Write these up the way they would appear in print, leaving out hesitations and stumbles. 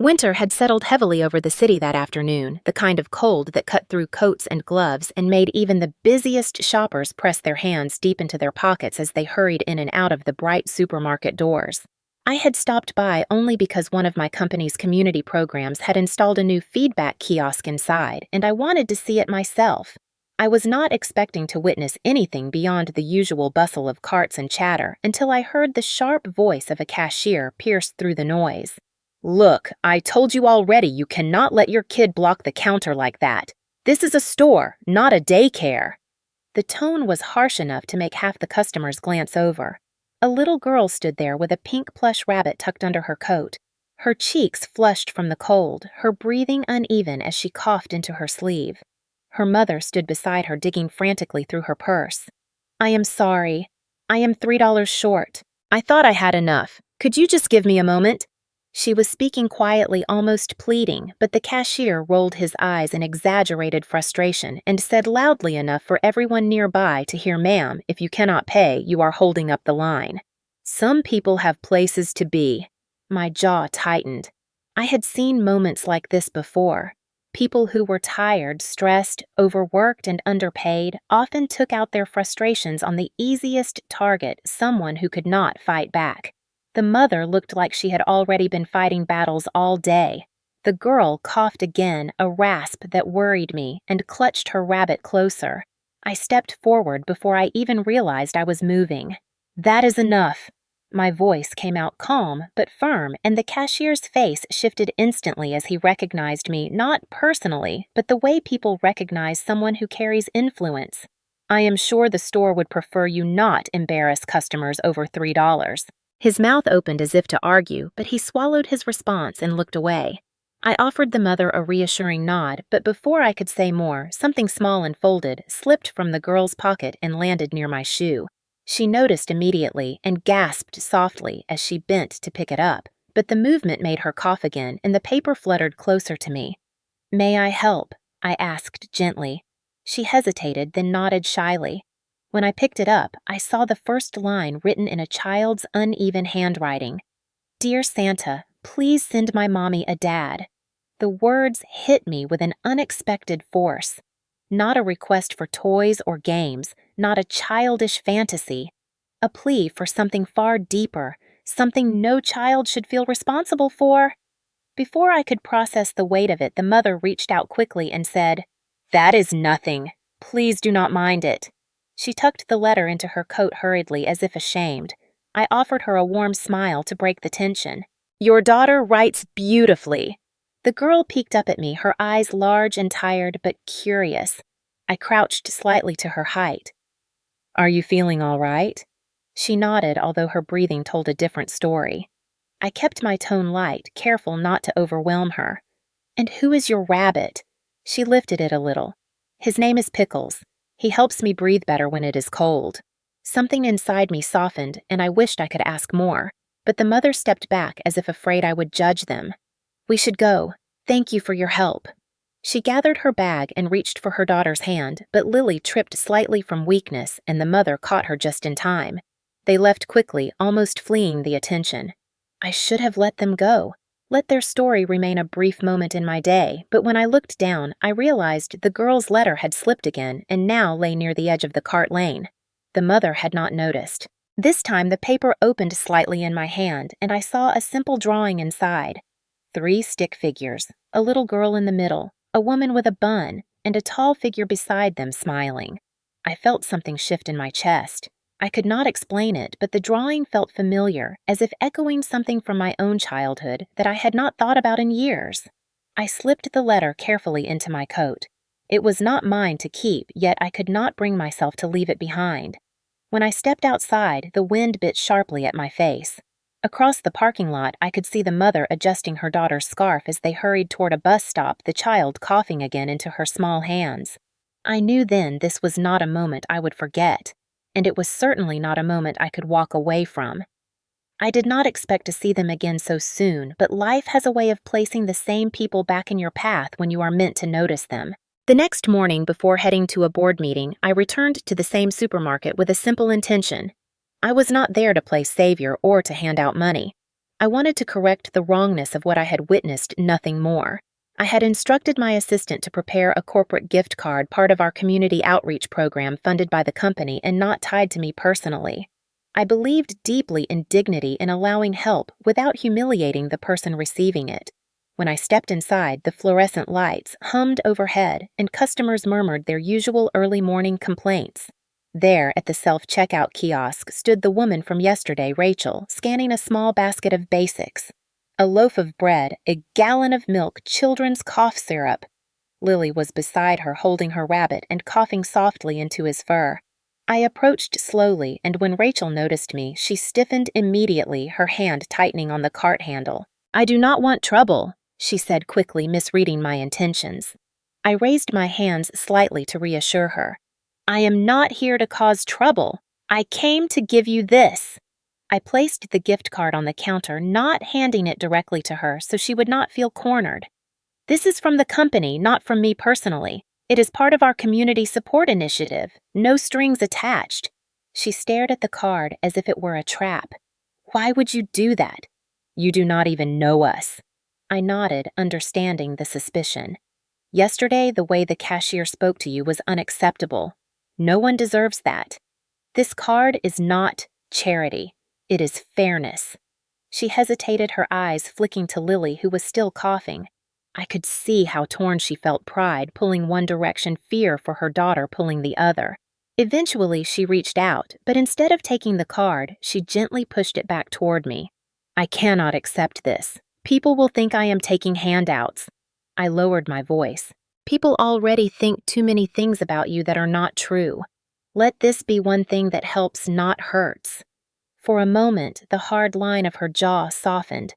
Winter had settled heavily over the city that afternoon, the kind of cold that cut through coats and gloves and made even the busiest shoppers press their hands deep into their pockets as they hurried in and out of the bright supermarket doors. I had stopped by only because one of my company's community programs had installed a new feedback kiosk inside, and I wanted to see it myself. I was not expecting to witness anything beyond the usual bustle of carts and chatter until I heard the sharp voice of a cashier pierce through the noise. "Look, I told you already you cannot let your kid block the counter like that. This is a store, not a daycare." The tone was harsh enough to make half the customers glance over. A little girl stood there with a pink plush rabbit tucked under her coat. Her cheeks flushed from the cold, her breathing uneven as she coughed into her sleeve. Her mother stood beside her, digging frantically through her purse. "I am sorry. I am $3 short. I thought I had enough. Could you just give me a moment?" She was speaking quietly, almost pleading, but the cashier rolled his eyes in exaggerated frustration and said loudly enough for everyone nearby to hear, "Ma'am, if you cannot pay, you are holding up the line." Some people have places to be. My jaw tightened. I had seen moments like this before. People who were tired, stressed, overworked, and underpaid often took out their frustrations on the easiest target, someone who could not fight back. The mother looked like she had already been fighting battles all day. The girl coughed again, a rasp that worried me, and clutched her rabbit closer. I stepped forward before I even realized I was moving. "That is enough." My voice came out calm but firm, and the cashier's face shifted instantly as he recognized me, not personally, but the way people recognize someone who carries influence. "I am sure the store would prefer you not embarrass customers over $3. His mouth opened as if to argue, but he swallowed his response and looked away. I offered the mother a reassuring nod, but before I could say more, something small and folded slipped from the girl's pocket and landed near my shoe. She noticed immediately and gasped softly as she bent to pick it up, but the movement made her cough again and the paper fluttered closer to me. "May I help?" I asked gently. She hesitated, then nodded shyly. When I picked it up, I saw the first line written in a child's uneven handwriting. "Dear Santa, please send my mommy a dad." The words hit me with an unexpected force. Not a request for toys or games, not a childish fantasy. A plea for something far deeper, something no child should feel responsible for. Before I could process the weight of it, the mother reached out quickly and said, "That is nothing. Please do not mind it." She tucked the letter into her coat hurriedly, as if ashamed. I offered her a warm smile to break the tension. "Your daughter writes beautifully." The girl peeked up at me, her eyes large and tired, but curious. I crouched slightly to her height. "Are you feeling all right?" She nodded, although her breathing told a different story. I kept my tone light, careful not to overwhelm her. "And who is your rabbit?" She lifted it a little. "His name is Pickles. He helps me breathe better when it is cold." Something inside me softened, and I wished I could ask more, but the mother stepped back as if afraid I would judge them. "We should go. Thank you for your help." She gathered her bag and reached for her daughter's hand, but Lily tripped slightly from weakness, and the mother caught her just in time. They left quickly, almost fleeing the attention. I should have let them go. Let their story remain a brief moment in my day, but when I looked down, I realized the girl's letter had slipped again and now lay near the edge of the cart lane. The mother had not noticed. This time the paper opened slightly in my hand, and I saw a simple drawing inside. 3 stick figures, a little girl in the middle, a woman with a bun, and a tall figure beside them smiling. I felt something shift in my chest. I could not explain it, but the drawing felt familiar, as if echoing something from my own childhood that I had not thought about in years. I slipped the letter carefully into my coat. It was not mine to keep, yet I could not bring myself to leave it behind. When I stepped outside, the wind bit sharply at my face. Across the parking lot, I could see the mother adjusting her daughter's scarf as they hurried toward a bus stop, the child coughing again into her small hands. I knew then this was not a moment I would forget, and it was certainly not a moment I could walk away from. I did not expect to see them again so soon, but life has a way of placing the same people back in your path when you are meant to notice them. The next morning, before heading to a board meeting, I returned to the same supermarket with a simple intention. I was not there to play savior or to hand out money. I wanted to correct the wrongness of what I had witnessed, nothing more. I had instructed my assistant to prepare a corporate gift card, part of our community outreach program funded by the company and not tied to me personally. I believed deeply in dignity in allowing help without humiliating the person receiving it. When I stepped inside, the fluorescent lights hummed overhead and customers murmured their usual early morning complaints. There, at the self-checkout kiosk, stood the woman from yesterday, Rachel, scanning a small basket of basics. A loaf of bread, a gallon of milk, children's cough syrup. Lily was beside her, holding her rabbit and coughing softly into his fur. I approached slowly, and when Rachel noticed me, she stiffened immediately, her hand tightening on the cart handle. "I do not want trouble," she said quickly, misreading my intentions. I raised my hands slightly to reassure her. "I am not here to cause trouble. I came to give you this." I placed the gift card on the counter, not handing it directly to her so she would not feel cornered. "This is from the company, not from me personally. It is part of our community support initiative. No strings attached." She stared at the card as if it were a trap. "Why would you do that? You do not even know us." I nodded, understanding the suspicion. "Yesterday, the way the cashier spoke to you was unacceptable. No one deserves that. This card is not charity. It is fairness." She hesitated, her eyes flicking to Lily, who was still coughing. I could see how torn she felt, pride pulling one direction, fear for her daughter pulling the other. Eventually, she reached out, but instead of taking the card, she gently pushed it back toward me. "I cannot accept this. People will think I am taking handouts." I lowered my voice. "People already think too many things about you that are not true. Let this be one thing that helps, not hurts." For a moment, the hard line of her jaw softened.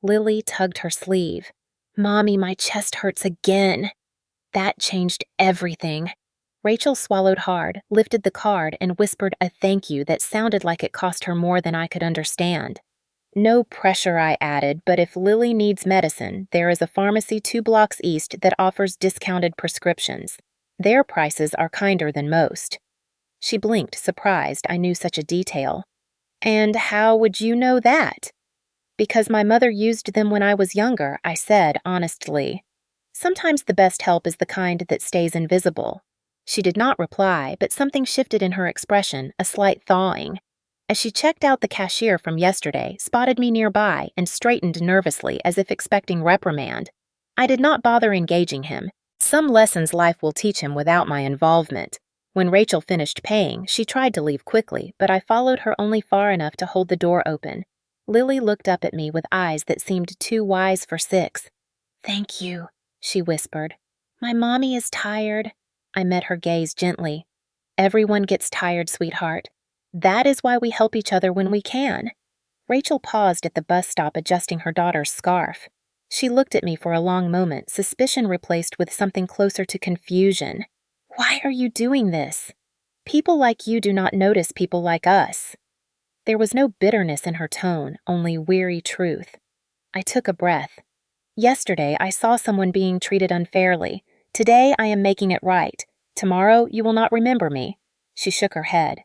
Lily tugged her sleeve. "Mommy, my chest hurts again." That changed everything. Rachel swallowed hard, lifted the card, and whispered a thank you that sounded like it cost her more than I could understand. "No pressure," I added, "but if Lily needs medicine, there is a pharmacy 2 blocks east that offers discounted prescriptions. Their prices are kinder than most." She blinked, surprised I knew such a detail. "And how would you know that?" "Because my mother used them when I was younger," I said honestly. "Sometimes the best help is the kind that stays invisible." She did not reply, but something shifted in her expression, a slight thawing. As she checked out the cashier from yesterday, spotted me nearby, and straightened nervously as if expecting reprimand. I did not bother engaging him. Some lessons life will teach him without my involvement. When Rachel finished paying, she tried to leave quickly, but I followed her only far enough to hold the door open. Lily looked up at me with eyes that seemed too wise for 6. "Thank you," she whispered. "My mommy is tired." I met her gaze gently. "Everyone gets tired, sweetheart. That is why we help each other when we can." Rachel paused at the bus stop adjusting her daughter's scarf. She looked at me for a long moment, suspicion replaced with something closer to confusion. "Why are you doing this? People like you do not notice people like us." There was no bitterness in her tone, only weary truth. I took a breath. "Yesterday, I saw someone being treated unfairly. Today, I am making it right. Tomorrow, you will not remember me." She shook her head.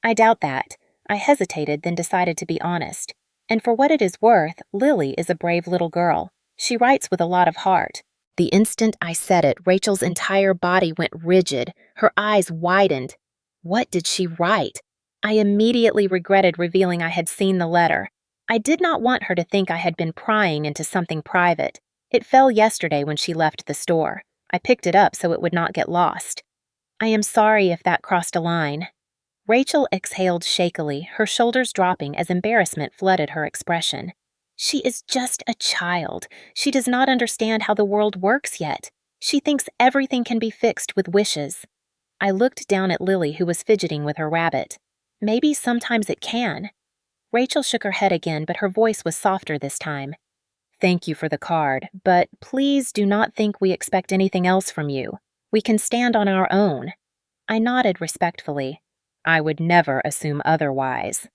"I doubt that." I hesitated, then decided to be honest. "And for what it is worth, Lily is a brave little girl. She writes with a lot of heart." The instant I said it, Rachel's entire body went rigid, her eyes widened. What did she write? I immediately regretted revealing I had seen the letter. I did not want her to think I had been prying into something private. It fell yesterday when she left the store. I picked it up so it would not get lost. "I am sorry if that crossed a line." Rachel exhaled shakily, her shoulders dropping as embarrassment flooded her expression. "She is just a child. She does not understand how the world works yet. She thinks everything can be fixed with wishes." I looked down at Lily, who was fidgeting with her rabbit. "Maybe sometimes it can." Rachel shook her head again, but her voice was softer this time. "Thank you for the card, but please do not think we expect anything else from you. We can stand on our own." I nodded respectfully. I would never assume otherwise.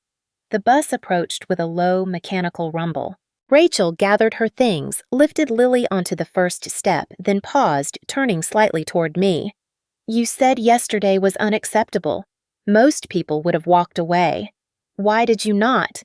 The bus approached with a low, mechanical rumble. Rachel gathered her things, lifted Lily onto the first step, then paused, turning slightly toward me. "You said yesterday was unacceptable. Most people would have walked away. Why did you not?"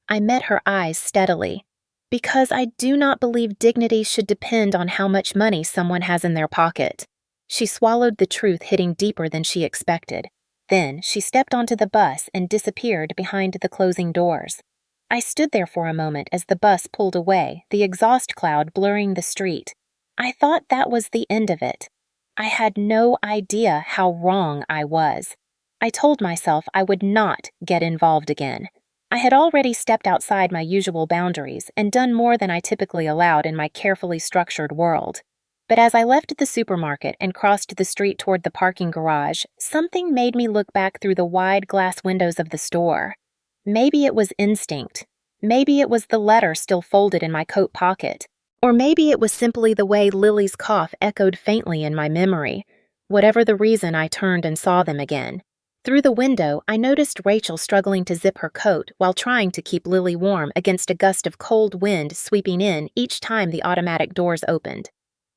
I met her eyes steadily. Because I do not believe dignity should depend on how much money someone has in their pocket. She swallowed the truth, hitting deeper than she expected. Then she stepped onto the bus and disappeared behind the closing doors. I stood there for a moment as the bus pulled away, the exhaust cloud blurring the street. I thought that was the end of it. I had no idea how wrong I was. I told myself I would not get involved again. I had already stepped outside my usual boundaries and done more than I typically allowed in my carefully structured world. But as I left the supermarket and crossed the street toward the parking garage, something made me look back through the wide glass windows of the store. Maybe it was instinct. Maybe it was the letter still folded in my coat pocket. Or maybe it was simply the way Lily's cough echoed faintly in my memory. Whatever the reason, I turned and saw them again. Through the window, I noticed Rachel struggling to zip her coat while trying to keep Lily warm against a gust of cold wind sweeping in each time the automatic doors opened.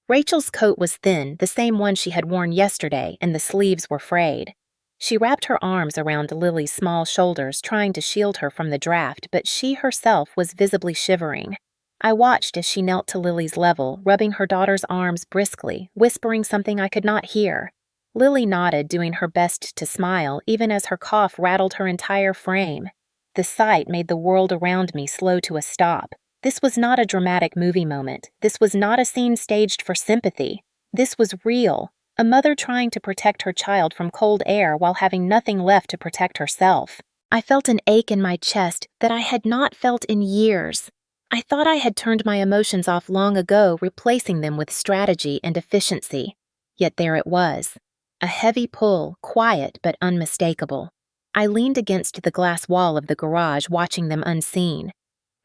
Rachel's coat was thin, the same one she had worn yesterday, and the sleeves were frayed. She wrapped her arms around Lily's small shoulders, trying to shield her from the draft, but she herself was visibly shivering. I watched as she knelt to Lily's level, rubbing her daughter's arms briskly, whispering something I could not hear. Lily nodded, doing her best to smile, even as her cough rattled her entire frame. The sight made the world around me slow to a stop. This was not a dramatic movie moment. This was not a scene staged for sympathy. This was real. A mother trying to protect her child from cold air while having nothing left to protect herself. I felt an ache in my chest that I had not felt in years. I thought I had turned my emotions off long ago, replacing them with strategy and efficiency. Yet there it was. A heavy pull, quiet but unmistakable. I leaned against the glass wall of the garage, watching them unseen.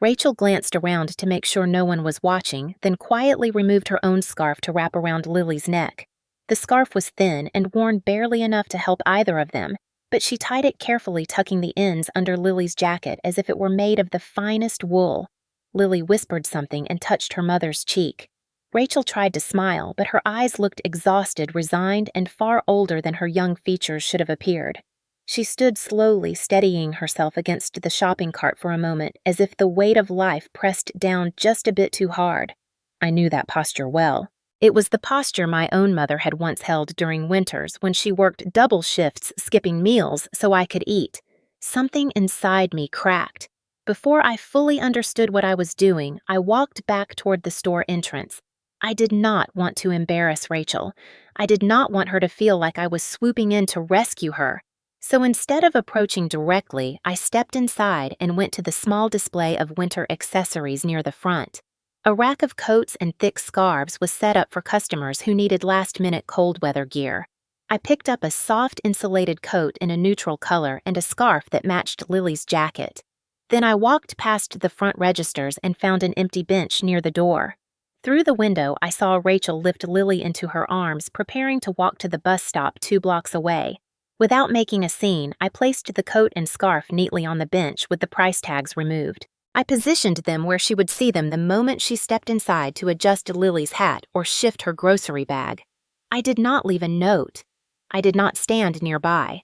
Rachel glanced around to make sure no one was watching, then quietly removed her own scarf to wrap around Lily's neck. The scarf was thin and worn barely enough to help either of them, but she tied it carefully, tucking the ends under Lily's jacket as if it were made of the finest wool. Lily whispered something and touched her mother's cheek. Rachel tried to smile, but her eyes looked exhausted, resigned, and far older than her young features should have appeared. She stood slowly, steadying herself against the shopping cart for a moment, as if the weight of life pressed down just a bit too hard. I knew that posture well. It was the posture my own mother had once held during winters when she worked double shifts, skipping meals so I could eat. Something inside me cracked. Before I fully understood what I was doing, I walked back toward the store entrance. I did not want to embarrass Rachel. I did not want her to feel like I was swooping in to rescue her. So instead of approaching directly, I stepped inside and went to the small display of winter accessories near the front. A rack of coats and thick scarves was set up for customers who needed last-minute cold weather gear. I picked up a soft insulated coat in a neutral color and a scarf that matched Lily's jacket. Then I walked past the front registers and found an empty bench near the door. Through the window, I saw Rachel lift Lily into her arms, preparing to walk to the bus stop 2 blocks away. Without making a scene, I placed the coat and scarf neatly on the bench with the price tags removed. I positioned them where she would see them the moment she stepped inside to adjust Lily's hat or shift her grocery bag. I did not leave a note. I did not stand nearby.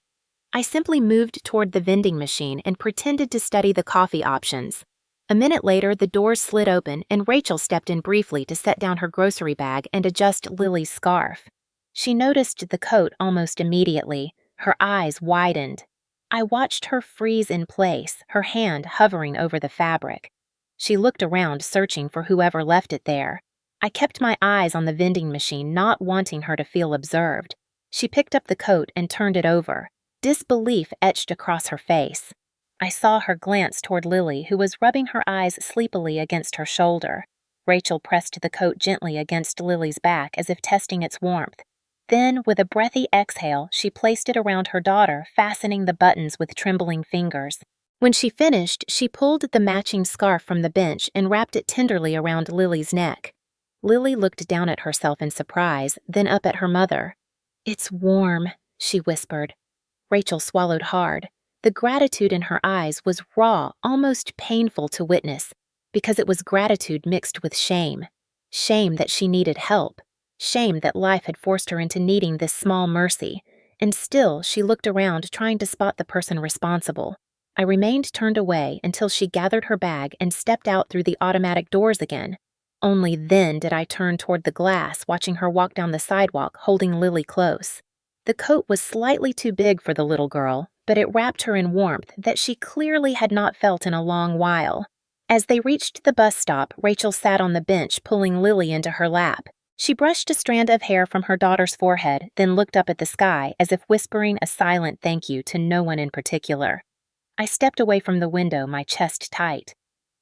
I simply moved toward the vending machine and pretended to study the coffee options. A minute later, the doors slid open and Rachel stepped in briefly to set down her grocery bag and adjust Lily's scarf. She noticed the coat almost immediately. Her eyes widened. I watched her freeze in place, her hand hovering over the fabric. She looked around, searching for whoever left it there. I kept my eyes on the vending machine, not wanting her to feel observed. She picked up the coat and turned it over. Disbelief etched across her face. I saw her glance toward Lily, who was rubbing her eyes sleepily against her shoulder. Rachel pressed the coat gently against Lily's back as if testing its warmth. Then, with a breathy exhale, she placed it around her daughter, fastening the buttons with trembling fingers. When she finished, she pulled the matching scarf from the bench and wrapped it tenderly around Lily's neck. Lily looked down at herself in surprise, then up at her mother. "It's warm," she whispered. Rachel swallowed hard. The gratitude in her eyes was raw, almost painful to witness, because it was gratitude mixed with shame. Shame that she needed help. Shame that life had forced her into needing this small mercy, and still she looked around trying to spot the person responsible. I remained turned away until she gathered her bag and stepped out through the automatic doors again. Only then did I turn toward the glass, watching her walk down the sidewalk, holding Lily close. The coat was slightly too big for the little girl, but it wrapped her in warmth that she clearly had not felt in a long while. As they reached the bus stop, Rachel sat on the bench, pulling Lily into her lap. She brushed a strand of hair from her daughter's forehead, then looked up at the sky as if whispering a silent thank you to no one in particular. I stepped away from the window, my chest tight.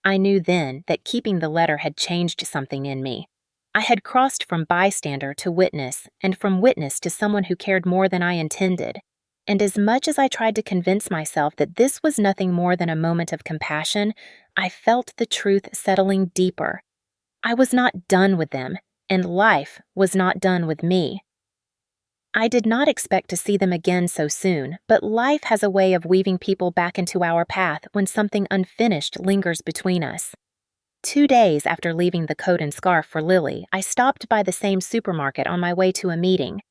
I knew then that keeping the letter had changed something in me. I had crossed from bystander to witness, and from witness to someone who cared more than I intended. And as much as I tried to convince myself that this was nothing more than a moment of compassion, I felt the truth settling deeper. I was not done with them, and life was not done with me. I did not expect to see them again so soon, but life has a way of weaving people back into our path when something unfinished lingers between us. 2 days after leaving the coat and scarf for Lily, I stopped by the same supermarket on my way to a meeting.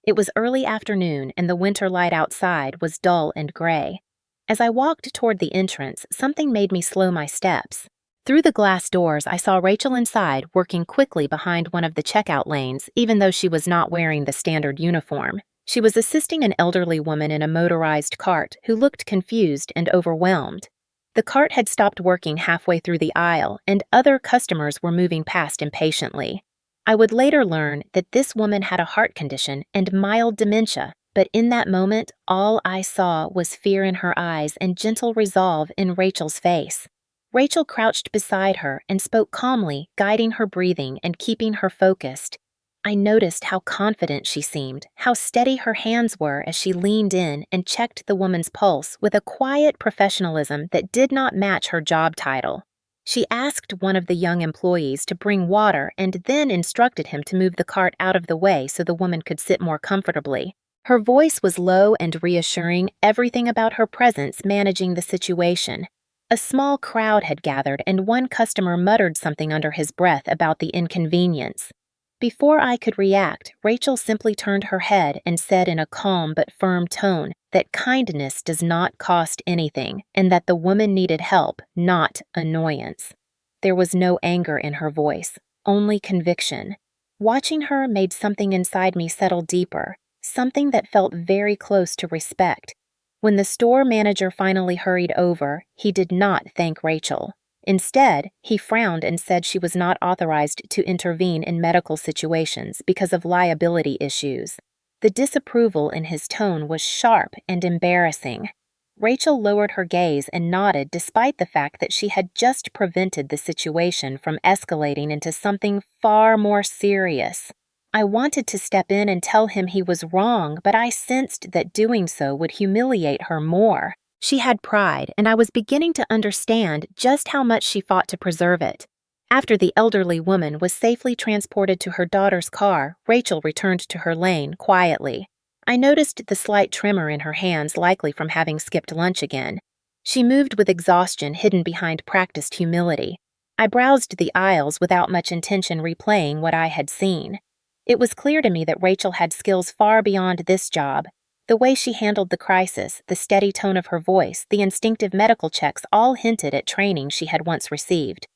It was early afternoon, and the winter light outside was dull and gray. As I walked toward the entrance, something made me slow my steps. Through the glass doors, I saw Rachel inside, working quickly behind one of the checkout lanes, even though she was not wearing the standard uniform. She was assisting an elderly woman in a motorized cart who looked confused and overwhelmed. The cart had stopped working halfway through the aisle, and other customers were moving past impatiently. I would later learn that this woman had a heart condition and mild dementia, but in that moment, all I saw was fear in her eyes and gentle resolve in Rachel's face. Rachel crouched beside her and spoke calmly, guiding her breathing and keeping her focused. I noticed how confident she seemed, how steady her hands were as she leaned in and checked the woman's pulse with a quiet professionalism that did not match her job title. She asked one of the young employees to bring water and then instructed him to move the cart out of the way so the woman could sit more comfortably. Her voice was low and reassuring, everything about her presence managing the situation. A small crowd had gathered, and one customer muttered something under his breath about the inconvenience. Before I could react, Rachel simply turned her head and said in a calm but firm tone that kindness does not cost anything, and that the woman needed help, not annoyance. There was no anger in her voice, only conviction. Watching her made something inside me settle deeper, something that felt very close to respect. When the store manager finally hurried over, he did not thank Rachel. Instead, he frowned and said she was not authorized to intervene in medical situations because of liability issues. The disapproval in his tone was sharp and embarrassing. Rachel lowered her gaze and nodded despite the fact that she had just prevented the situation from escalating into something far more serious. I wanted to step in and tell him he was wrong, but I sensed that doing so would humiliate her more. She had pride, and I was beginning to understand just how much she fought to preserve it. After the elderly woman was safely transported to her daughter's car, Rachel returned to her lane quietly. I noticed the slight tremor in her hands, likely from having skipped lunch again. She moved with exhaustion hidden behind practiced humility. I browsed the aisles without much intention replaying what I had seen. It was clear to me that Rachel had skills far beyond this job. The way she handled the crisis, the steady tone of her voice, the instinctive medical checks all hinted at training she had once received.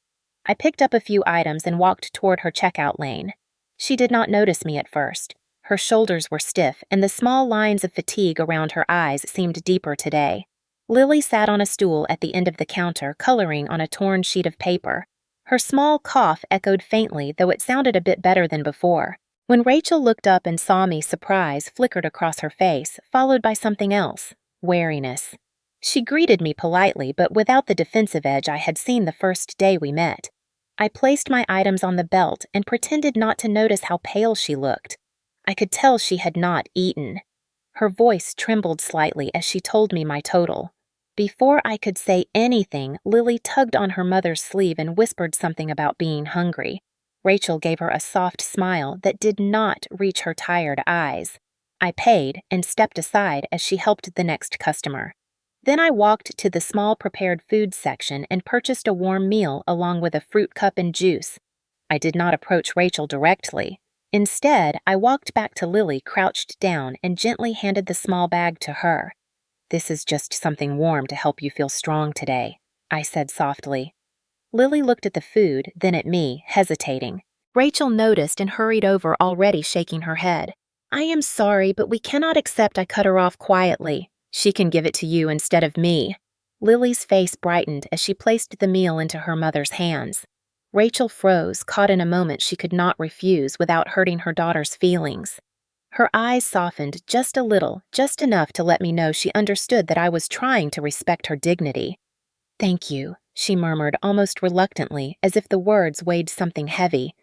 I picked up a few items and walked toward her checkout lane. She did not notice me at first. Her shoulders were stiff, and the small lines of fatigue around her eyes seemed deeper today. Lily sat on a stool at the end of the counter, coloring on a torn sheet of paper. Her small cough echoed faintly, though it sounded a bit better than before. When Rachel looked up and saw me, surprise flickered across her face, followed by something else, wariness. She greeted me politely, but without the defensive edge I had seen the first day we met. I placed my items on the belt and pretended not to notice how pale she looked. I could tell she had not eaten. Her voice trembled slightly as she told me my total. Before I could say anything, Lily tugged on her mother's sleeve and whispered something about being hungry. Rachel gave her a soft smile that did not reach her tired eyes. I paid and stepped aside as she helped the next customer. Then I walked to the small prepared foods section and purchased a warm meal along with a fruit cup and juice. I did not approach Rachel directly. Instead, I walked back to Lily, crouched down, and gently handed the small bag to her. "This is just something warm to help you feel strong today," I said softly. Lily looked at the food, then at me, hesitating. Rachel noticed and hurried over, already shaking her head. "I am sorry, but we cannot accept," I cut her off quietly. "She can give it to you instead of me." Lily's face brightened as she placed the meal into her mother's hands. Rachel froze, caught in a moment she could not refuse without hurting her daughter's feelings. Her eyes softened just a little, just enough to let me know she understood that I was trying to respect her dignity. "Thank you," she murmured almost reluctantly, as if the words weighed something heavy.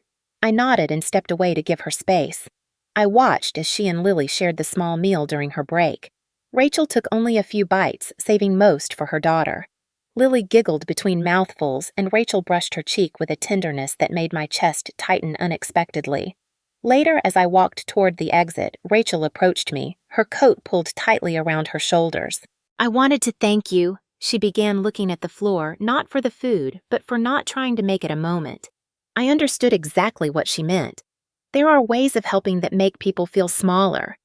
I nodded and stepped away to give her space. I watched as she and Lily shared the small meal during her break. Rachel took only a few bites, saving most for her daughter. Lily giggled between mouthfuls, and Rachel brushed her cheek with a tenderness that made my chest tighten unexpectedly. Later, as I walked toward the exit, Rachel approached me, her coat pulled tightly around her shoulders. "I wanted to thank you," she began, looking at the floor, not for the food, but for not trying to make it a moment. I understood exactly what she meant. There are ways of helping that make people feel smaller.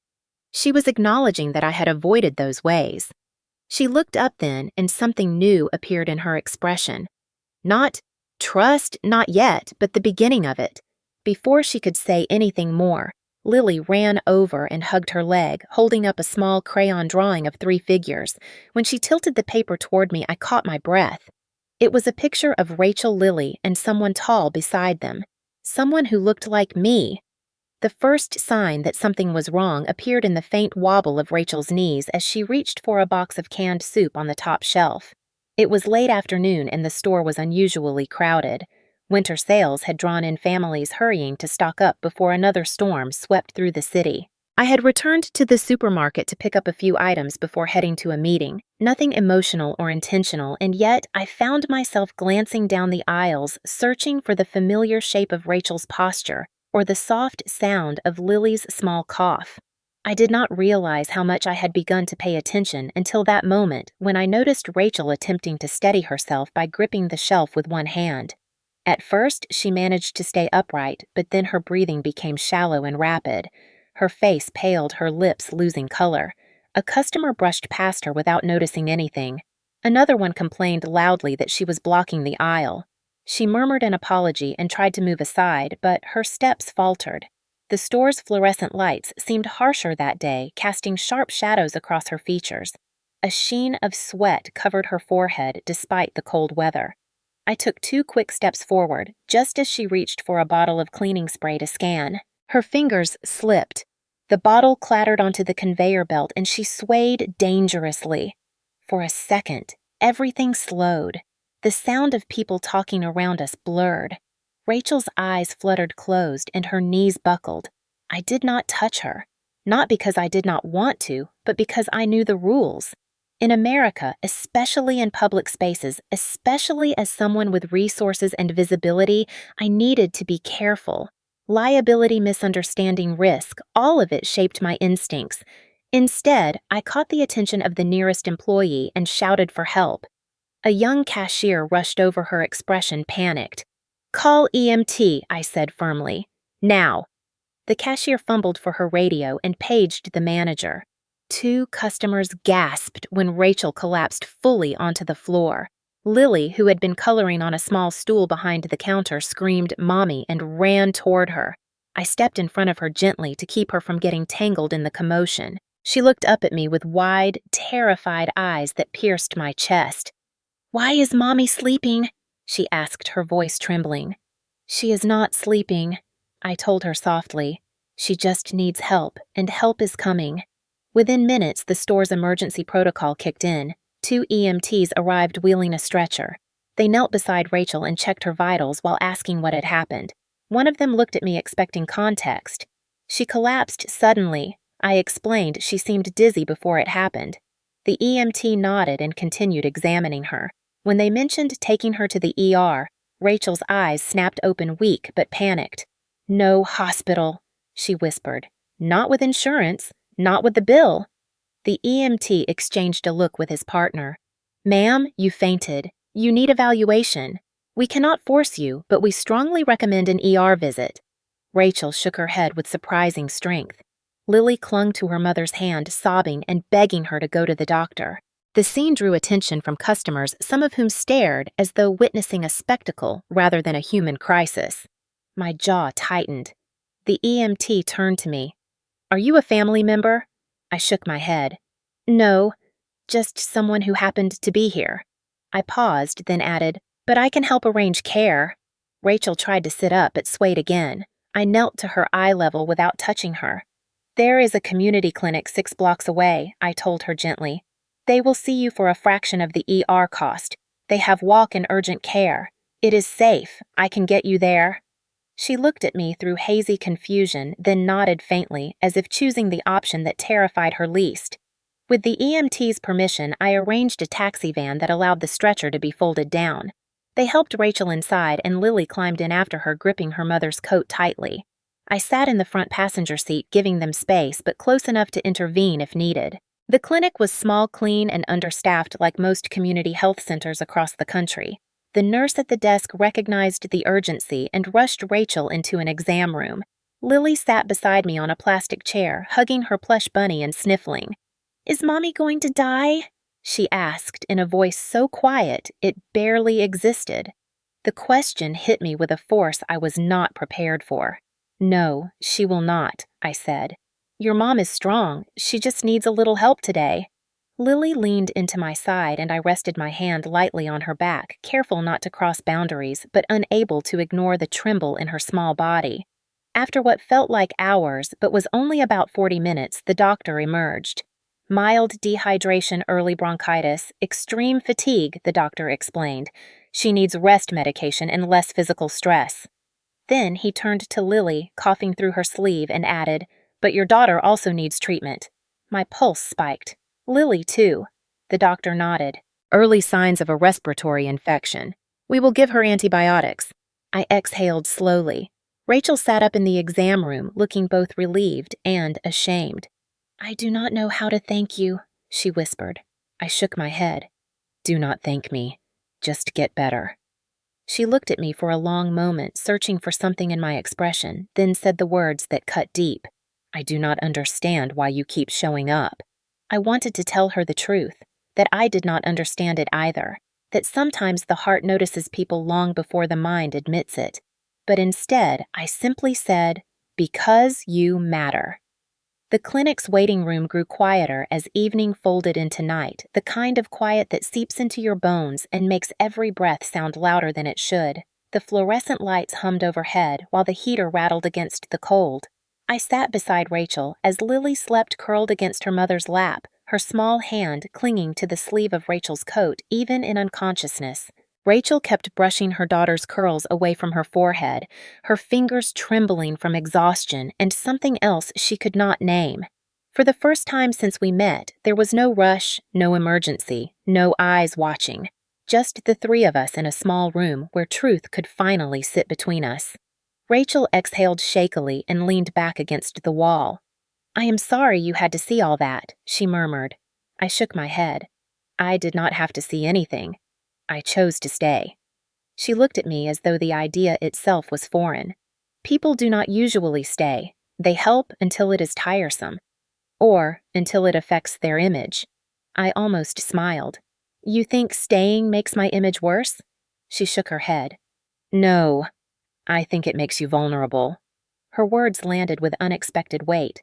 She was acknowledging that I had avoided those ways. She looked up then, and something new appeared in her expression. Not trust, not yet, but the beginning of it. Before she could say anything more, Lily ran over and hugged her leg, holding up a small crayon drawing of 3 figures. When she tilted the paper toward me, I caught my breath. It was a picture of Rachel, Lily, and someone tall beside them. Someone who looked like me. The first sign that something was wrong appeared in the faint wobble of Rachel's knees as she reached for a box of canned soup on the top shelf. It was late afternoon and the store was unusually crowded. Winter sales had drawn in families hurrying to stock up before another storm swept through the city. I had returned to the supermarket to pick up a few items before heading to a meeting. Nothing emotional or intentional, and yet I found myself glancing down the aisles, searching for the familiar shape of Rachel's posture or the soft sound of Lily's small cough. I did not realize how much I had begun to pay attention until that moment when I noticed Rachel attempting to steady herself by gripping the shelf with one hand. At first, she managed to stay upright, but then her breathing became shallow and rapid. Her face paled, her lips losing color. A customer brushed past her without noticing anything. Another one complained loudly that she was blocking the aisle. She murmured an apology and tried to move aside, but her steps faltered. The store's fluorescent lights seemed harsher that day, casting sharp shadows across her features. A sheen of sweat covered her forehead despite the cold weather. I took 2 quick steps forward, just as she reached for a bottle of cleaning spray to scan. Her fingers slipped. The bottle clattered onto the conveyor belt and she swayed dangerously. For a second, everything slowed. The sound of people talking around us blurred. Rachel's eyes fluttered closed and her knees buckled. I did not touch her. Not because I did not want to, but because I knew the rules. In America, especially in public spaces, especially as someone with resources and visibility, I needed to be careful. Liability, misunderstanding, risk, all of it shaped my instincts. Instead, I caught the attention of the nearest employee and shouted for help. A young cashier rushed over, her expression panicked. "Call EMT," I said firmly. "Now." The cashier fumbled for her radio and paged the manager. 2 customers gasped when Rachel collapsed fully onto the floor. Lily, who had been coloring on a small stool behind the counter, screamed "Mommy" and ran toward her. I stepped in front of her gently to keep her from getting tangled in the commotion. She looked up at me with wide, terrified eyes that pierced my chest. "Why is Mommy sleeping?" she asked, her voice trembling. "She is not sleeping," I told her softly. "She just needs help, and help is coming." Within minutes, the store's emergency protocol kicked in. 2 EMTs arrived wheeling a stretcher. They knelt beside Rachel and checked her vitals while asking what had happened. One of them looked at me expecting context. "She collapsed suddenly." I explained she seemed dizzy before it happened. The EMT nodded and continued examining her. When they mentioned taking her to the ER, Rachel's eyes snapped open, weak but panicked. "No hospital," she whispered. "Not with insurance. Not with the bill." The EMT exchanged a look with his partner. "Ma'am, you fainted. You need evaluation. We cannot force you, but we strongly recommend an ER visit." Rachel shook her head with surprising strength. Lily clung to her mother's hand, sobbing and begging her to go to the doctor. The scene drew attention from customers, some of whom stared as though witnessing a spectacle rather than a human crisis. My jaw tightened. The EMT turned to me. "Are you a family member?" I shook my head. "No, just someone who happened to be here." I paused, then added, "But I can help arrange care." Rachel tried to sit up but swayed again. I knelt to her eye level without touching her. "There is a community clinic 6 blocks away," I told her gently. "They will see you for a fraction of the ER cost. They have walk and urgent care. It is safe. I can get you there." She looked at me through hazy confusion, then nodded faintly, as if choosing the option that terrified her least. With the EMT's permission, I arranged a taxi van that allowed the stretcher to be folded down. They helped Rachel inside, and Lily climbed in after her, gripping her mother's coat tightly. I sat in the front passenger seat, giving them space, but close enough to intervene if needed. The clinic was small, clean, and understaffed like most community health centers across the country. The nurse at the desk recognized the urgency and rushed Rachel into an exam room. Lily sat beside me on a plastic chair, hugging her plush bunny and sniffling. "Is Mommy going to die?" she asked in a voice so quiet it barely existed. The question hit me with a force I was not prepared for. "No, she will not," I said. "Your mom is strong. She just needs a little help today." Lily leaned into my side and I rested my hand lightly on her back, careful not to cross boundaries, but unable to ignore the tremble in her small body. After what felt like hours, but was only about 40 minutes, the doctor emerged. "Mild dehydration, early bronchitis, extreme fatigue," the doctor explained. "She needs rest medication and less physical stress." Then he turned to Lily, coughing through her sleeve, and added, "But your daughter also needs treatment." My pulse spiked. "Lily, too." The doctor nodded. "Early signs of a respiratory infection. We will give her antibiotics." I exhaled slowly. Rachel sat up in the exam room, looking both relieved and ashamed. "I do not know how to thank you," she whispered. I shook my head. "Do not thank me. Just get better." She looked at me for a long moment, searching for something in my expression, then said the words that cut deep. "I do not understand why you keep showing up." I wanted to tell her the truth, that I did not understand it either, that sometimes the heart notices people long before the mind admits it. But instead, I simply said, "Because you matter." The clinic's waiting room grew quieter as evening folded into night, the kind of quiet that seeps into your bones and makes every breath sound louder than it should. The fluorescent lights hummed overhead while the heater rattled against the cold. I sat beside Rachel as Lily slept curled against her mother's lap, her small hand clinging to the sleeve of Rachel's coat even in unconsciousness. Rachel kept brushing her daughter's curls away from her forehead, her fingers trembling from exhaustion and something else she could not name. For the first time since we met, there was no rush, no emergency, no eyes watching. Just the three of us in a small room where truth could finally sit between us. Rachel exhaled shakily and leaned back against the wall. "I am sorry you had to see all that," she murmured. I shook my head. I did not have to see anything. I chose to stay. She looked at me as though the idea itself was foreign. People do not usually stay. They help until it is tiresome, or until it affects their image. I almost smiled. "You think staying makes my image worse?" She shook her head. "No, I think it makes you vulnerable." Her words landed with unexpected weight.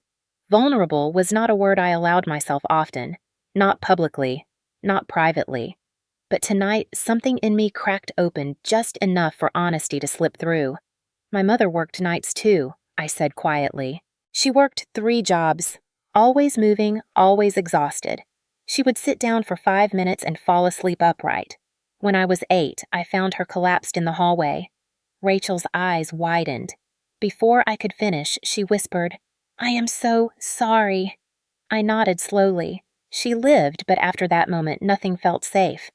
Vulnerable was not a word I allowed myself often, not publicly, not privately. But tonight, something in me cracked open just enough for honesty to slip through. "My mother worked nights too," I said quietly. "She worked 3 jobs, always moving, always exhausted. She would sit down for 5 minutes and fall asleep upright. When I was 8, I found her collapsed in the hallway." Rachel's eyes widened. Before I could finish, she whispered, "I am so sorry." I nodded slowly. She lived, but after that moment, nothing felt safe.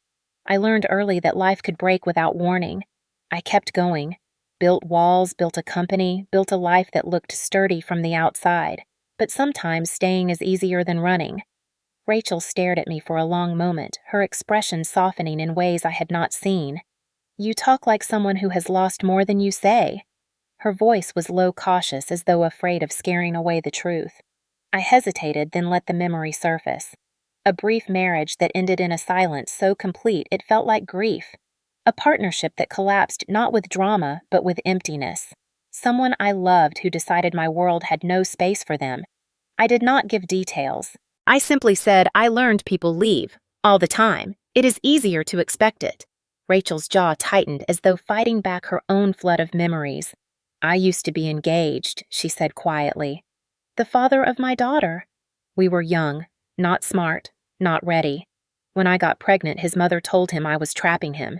I learned early that life could break without warning. I kept going, built walls, built a company, built a life that looked sturdy from the outside. But sometimes staying is easier than running. Rachel stared at me for a long moment, her expression softening in ways I had not seen. "You talk like someone who has lost more than you say." Her voice was low, cautious, as though afraid of scaring away the truth. I hesitated, then let the memory surface. A brief marriage that ended in a silence so complete it felt like grief. A partnership that collapsed not with drama, but with emptiness. Someone I loved who decided my world had no space for them. I did not give details. I simply said I learned people leave, all the time. It is easier to expect it. Rachel's jaw tightened as though fighting back her own flood of memories. I used to be engaged, she said quietly. The father of my daughter. We were young, not smart, not ready. When I got pregnant, his mother told him I was trapping him.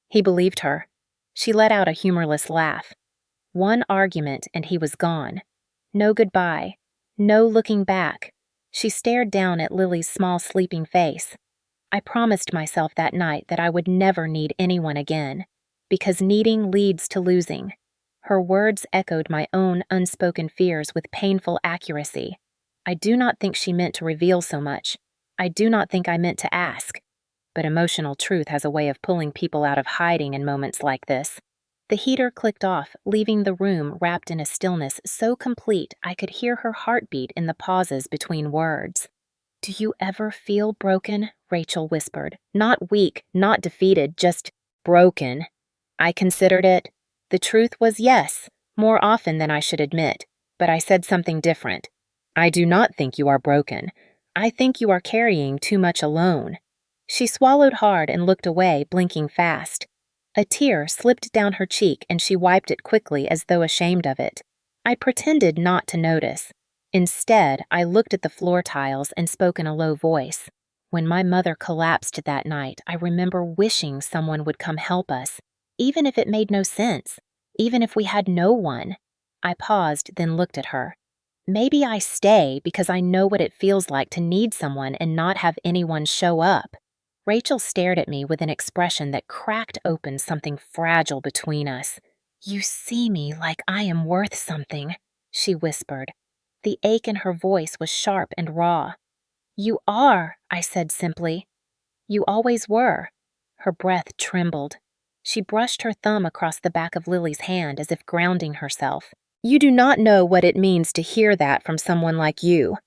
He believed her. She let out a humorless laugh. One argument and he was gone. No goodbye. No looking back. She stared down at Lily's small sleeping face. I promised myself that night that I would never need anyone again, because needing leads to losing. Her words echoed my own unspoken fears with painful accuracy. I do not think she meant to reveal so much. I do not think I meant to ask. But emotional truth has a way of pulling people out of hiding in moments like this. The heater clicked off, leaving the room wrapped in a stillness so complete I could hear her heartbeat in the pauses between words. "Do you ever feel broken?" Rachel whispered. Not weak, not defeated, just broken. I considered it. The truth was yes, more often than I should admit, but I said something different. I do not think you are broken. I think you are carrying too much alone. She swallowed hard and looked away, blinking fast. A tear slipped down her cheek and she wiped it quickly as though ashamed of it. I pretended not to notice. Instead, I looked at the floor tiles and spoke in a low voice. When my mother collapsed that night, I remember wishing someone would come help us, even if it made no sense, even if we had no one. I paused, then looked at her. Maybe I stay because I know what it feels like to need someone and not have anyone show up. Rachel stared at me with an expression that cracked open something fragile between us. "You see me like I am worth something," she whispered. The ache in her voice was sharp and raw. "You are," I said simply. "You always were." Her breath trembled. She brushed her thumb across the back of Lily's hand as if grounding herself. "You do not know what it means to hear that from someone like you."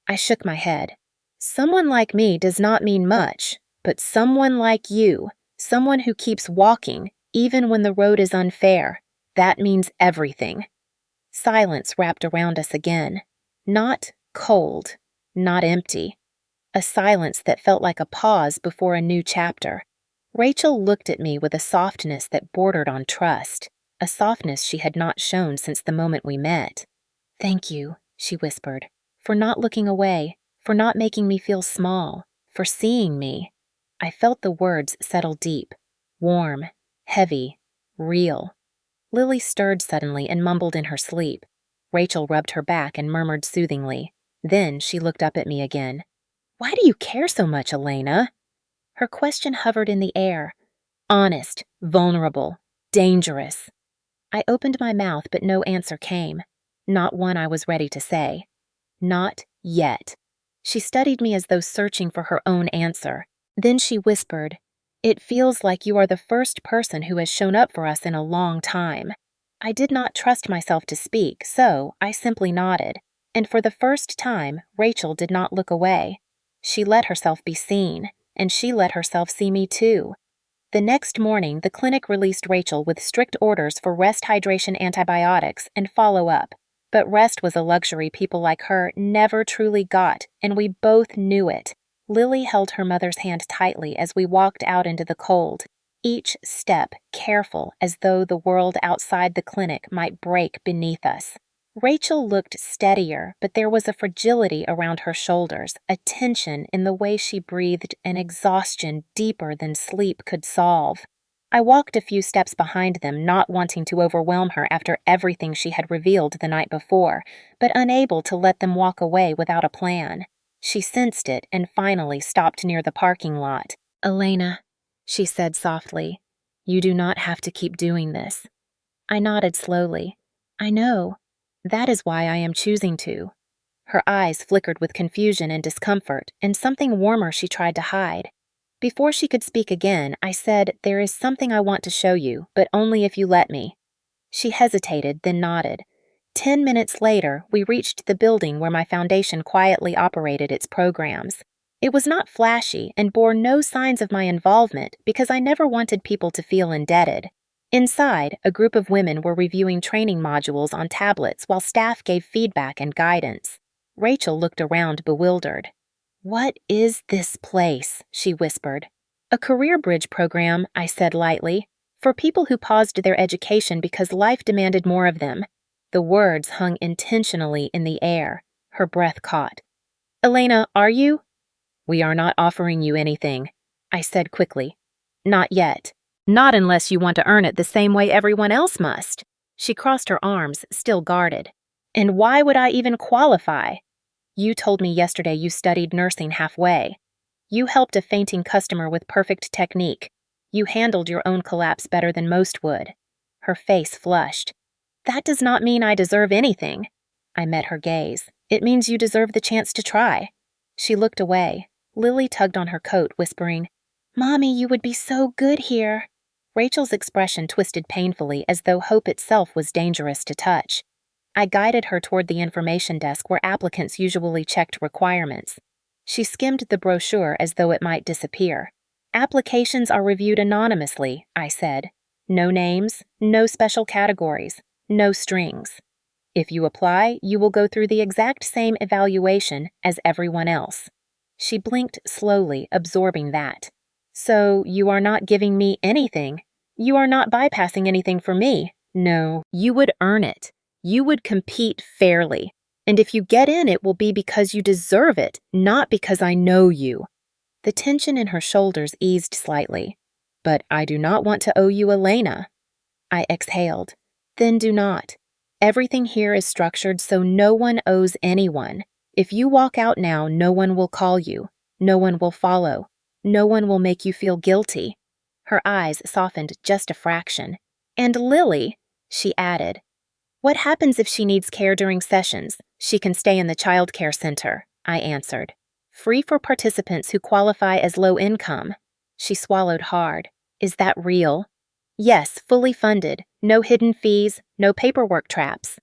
I shook my head. "Someone like me does not mean much, but someone like you, someone who keeps walking, even when the road is unfair, that means everything." Silence wrapped around us again. Not cold, not empty. A silence that felt like a pause before a new chapter. Rachel looked at me with a softness that bordered on trust, a softness she had not shown since the moment we met. "Thank you," she whispered, "for not looking away, for not making me feel small, for seeing me." I felt the words settle deep, warm, heavy, real. Lily stirred suddenly and mumbled in her sleep. Rachel rubbed her back and murmured soothingly. Then she looked up at me again. "Why do you care so much, Elena?" Her question hovered in the air. Honest, vulnerable, dangerous. I opened my mouth, but no answer came. Not one I was ready to say. Not yet. She studied me as though searching for her own answer. Then she whispered, "It feels like you are the first person who has shown up for us in a long time." I did not trust myself to speak, so I simply nodded. And for the first time, Rachel did not look away. She let herself be seen, and she let herself see me too. The next morning, the clinic released Rachel with strict orders for rest, hydration, antibiotics, and follow-up. But rest was a luxury people like her never truly got, and we both knew it. Lily held her mother's hand tightly as we walked out into the cold, each step careful as though the world outside the clinic might break beneath us. Rachel looked steadier, but there was a fragility around her shoulders, a tension in the way she breathed, an exhaustion deeper than sleep could solve. I walked a few steps behind them, not wanting to overwhelm her after everything she had revealed the night before, but unable to let them walk away without a plan. She sensed it and finally stopped near the parking lot. "Elena," she said softly, "you do not have to keep doing this." I nodded slowly. "I know. That is why I am choosing to." Her eyes flickered with confusion and discomfort, and something warmer she tried to hide. Before she could speak again, I said, "There is something I want to show you, but only if you let me." She hesitated, then nodded. 10 minutes later, we reached the building where my foundation quietly operated its programs. It was not flashy and bore no signs of my involvement because I never wanted people to feel indebted. Inside, a group of women were reviewing training modules on tablets while staff gave feedback and guidance. Rachel looked around bewildered. "What is this place?" she whispered. "A career bridge program," I said lightly, "for people who paused their education because life demanded more of them." The words hung intentionally in the air. Her breath caught. "Elena, are you?" "We are not offering you anything," I said quickly. "Not yet. Not unless you want to earn it the same way everyone else must." She crossed her arms, still guarded. "And why would I even qualify? You told me yesterday you studied nursing halfway. You helped a fainting customer with perfect technique. You handled your own collapse better than most would." Her face flushed. "That does not mean I deserve anything." I met her gaze. "It means you deserve the chance to try." She looked away. Lily tugged on her coat, whispering, "Mommy, you would be so good here." Rachel's expression twisted painfully as though hope itself was dangerous to touch. I guided her toward the information desk where applicants usually checked requirements. She skimmed the brochure as though it might disappear. "Applications are reviewed anonymously," I said. "No names, no special categories, no strings. If you apply, you will go through the exact same evaluation as everyone else." She blinked slowly, absorbing that. "So you are not giving me anything? You are not bypassing anything for me? No, you would earn it. You would compete fairly. And if you get in, it will be because you deserve it, not because I know you." The tension in her shoulders eased slightly. "But I do not want to owe you Elena." I exhaled. "Then do not. Everything here is structured so no one owes anyone. If you walk out now, no one will call you. No one will follow. No one will make you feel guilty." Her eyes softened just a fraction. "And Lily," she added, "what happens if she needs care during sessions? She can stay in the child care center," I answered. "Free for participants who qualify as low income." She swallowed hard. "Is that real?" "Yes, fully funded. No hidden fees, no paperwork traps."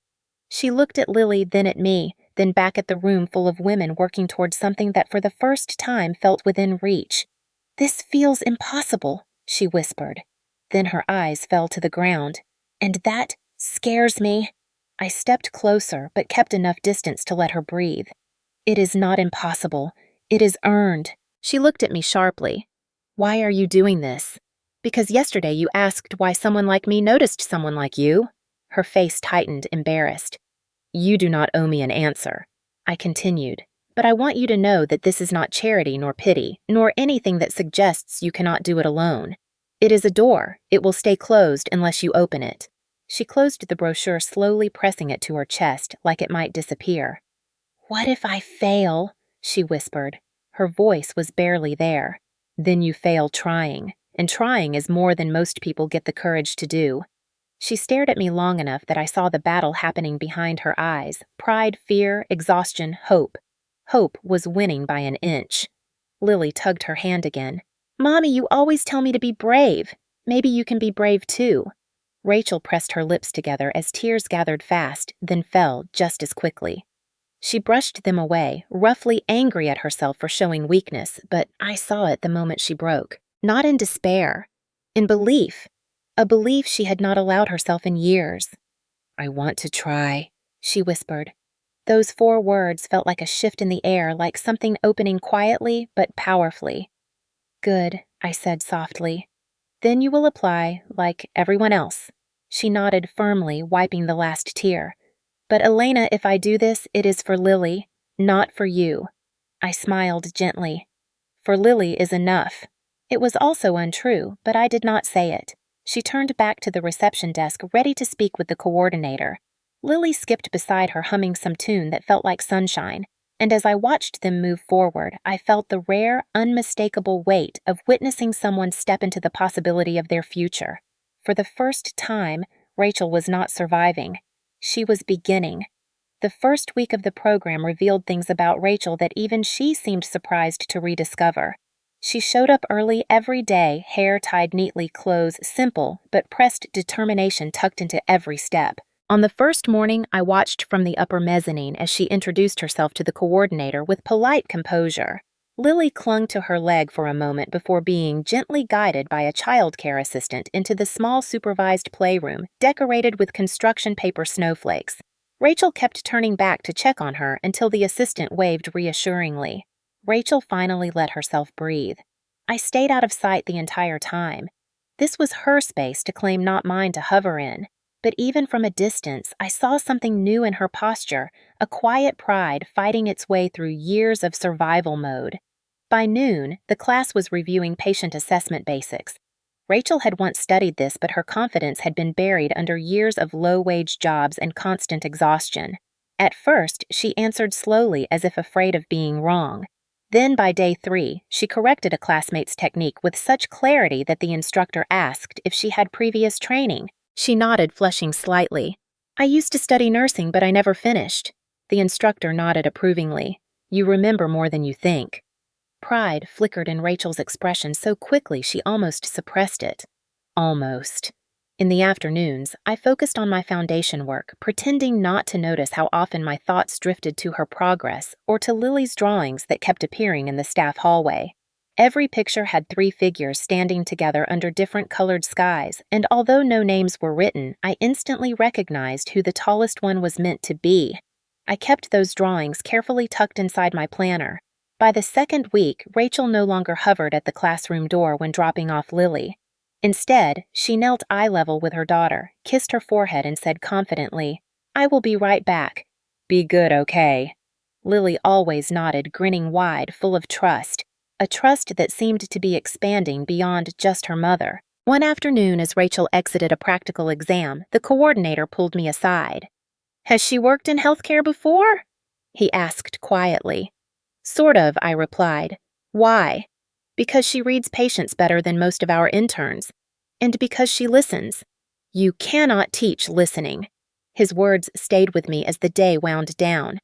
She looked at Lily, then at me, then back at the room full of women working towards something that for the first time felt within reach. "This feels impossible," she whispered. Then her eyes fell to the ground. "And that scares me." I stepped closer, but kept enough distance to let her breathe. "It is not impossible. It is earned." She looked at me sharply. "Why are you doing this?" "Because yesterday you asked why someone like me noticed someone like you." Her face tightened, embarrassed. "You do not owe me an answer," I continued. "But I want you to know that this is not charity nor pity, nor anything that suggests you cannot do it alone. It is a door. It will stay closed unless you open it." She closed the brochure, slowly pressing it to her chest like it might disappear. "What if I fail?" she whispered. Her voice was barely there. "Then you fail trying, and trying is more than most people get the courage to do." She stared at me long enough that I saw the battle happening behind her eyes: pride, fear, exhaustion, hope. Hope was winning by an inch. Lily tugged her hand again. "Mommy, you always tell me to be brave. Maybe you can be brave too." Rachel pressed her lips together as tears gathered fast, then fell just as quickly. She brushed them away, roughly angry at herself for showing weakness, but I saw it the moment she broke. Not in despair, in belief. A belief she had not allowed herself in years. "I want to try," she whispered. Those 4 words felt like a shift in the air, like something opening quietly but powerfully. "Good," I said softly. "Then you will apply like everyone else." She nodded firmly, wiping the last tear. "But Elena, if I do this, it is for Lily, not for you." I smiled gently. "For Lily is enough." It was also untrue, but I did not say it. She turned back to the reception desk, ready to speak with the coordinator. Lily skipped beside her, humming some tune that felt like sunshine, and as I watched them move forward, I felt the rare, unmistakable weight of witnessing someone step into the possibility of their future. For the first time, Rachel was not surviving. She was beginning. The first week of the program revealed things about Rachel that even she seemed surprised to rediscover. She showed up early every day, hair tied neatly, clothes simple, but pressed determination tucked into every step. On the first morning, I watched from the upper mezzanine as she introduced herself to the coordinator with polite composure. Lily clung to her leg for a moment before being gently guided by a childcare assistant into the small supervised playroom decorated with construction paper snowflakes. Rachel kept turning back to check on her until the assistant waved reassuringly. Rachel finally let herself breathe. I stayed out of sight the entire time. This was her space to claim, not mine to hover in. But even from a distance, I saw something new in her posture, a quiet pride fighting its way through years of survival mode. By noon, the class was reviewing patient assessment basics. Rachel had once studied this, but her confidence had been buried under years of low-wage jobs and constant exhaustion. At first, she answered slowly as if afraid of being wrong. Then, by day 3, she corrected a classmate's technique with such clarity that the instructor asked if she had previous training. She nodded, flushing slightly. I used to study nursing, but I never finished. The instructor nodded approvingly. You remember more than you think. Pride flickered in Rachel's expression so quickly she almost suppressed it. Almost. In the afternoons, I focused on my foundation work, pretending not to notice how often my thoughts drifted to her progress or to Lily's drawings that kept appearing in the staff hallway. Every picture had 3 figures standing together under different colored skies, and although no names were written, I instantly recognized who the tallest one was meant to be. I kept those drawings carefully tucked inside my planner. By the second week, Rachel no longer hovered at the classroom door when dropping off Lily. Instead, she knelt eye level with her daughter, kissed her forehead, and said confidently, "I will be right back." "Be good, okay?" Lily always nodded, grinning wide, full of trust. A trust that seemed to be expanding beyond just her mother. One afternoon, as Rachel exited a practical exam, the coordinator pulled me aside. "Has she worked in healthcare before?" he asked quietly. "Sort of," I replied. "Why?" "Because she reads patients better than most of our interns. And because she listens." "You cannot teach listening." His words stayed with me as the day wound down.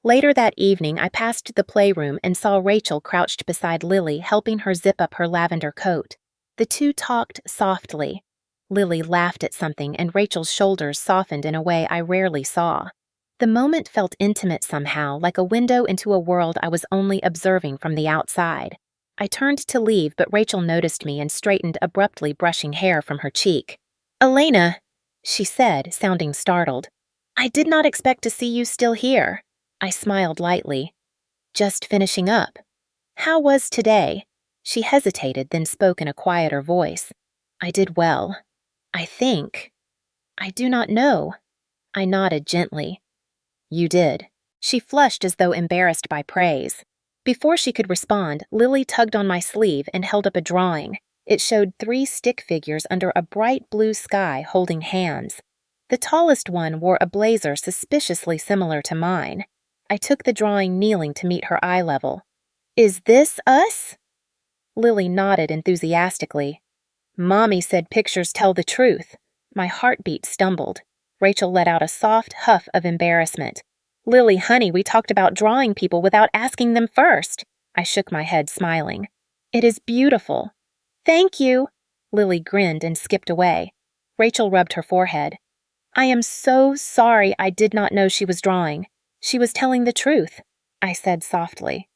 Later that evening, I passed the playroom and saw Rachel crouched beside Lily, helping her zip up her lavender coat. The two talked softly. Lily laughed at something, and Rachel's shoulders softened in a way I rarely saw. The moment felt intimate somehow, like a window into a world I was only observing from the outside. I turned to leave, but Rachel noticed me and straightened abruptly, brushing hair from her cheek. "Elena," she said, sounding startled. "I did not expect to see you still here." I smiled lightly. "Just finishing up." "How was today?" She hesitated, then spoke in a quieter voice. "I did well. I think. I do not know." I nodded gently. "You did." She flushed as though embarrassed by praise. Before she could respond, Lily tugged on my sleeve and held up a drawing. It showed 3 stick figures under a bright blue sky holding hands. The tallest one wore a blazer suspiciously similar to mine. I took the drawing kneeling to meet her eye level. "Is this us?" Lily nodded enthusiastically. "Mommy said pictures tell the truth." My heartbeat stumbled. Rachel let out a soft huff of embarrassment. "Lily, honey, we talked about drawing people without asking them first." I shook my head, smiling. "It is beautiful." "Thank you." Lily grinned and skipped away. Rachel rubbed her forehead. "I am so sorry I did not know she was drawing. She was telling the truth," I said softly.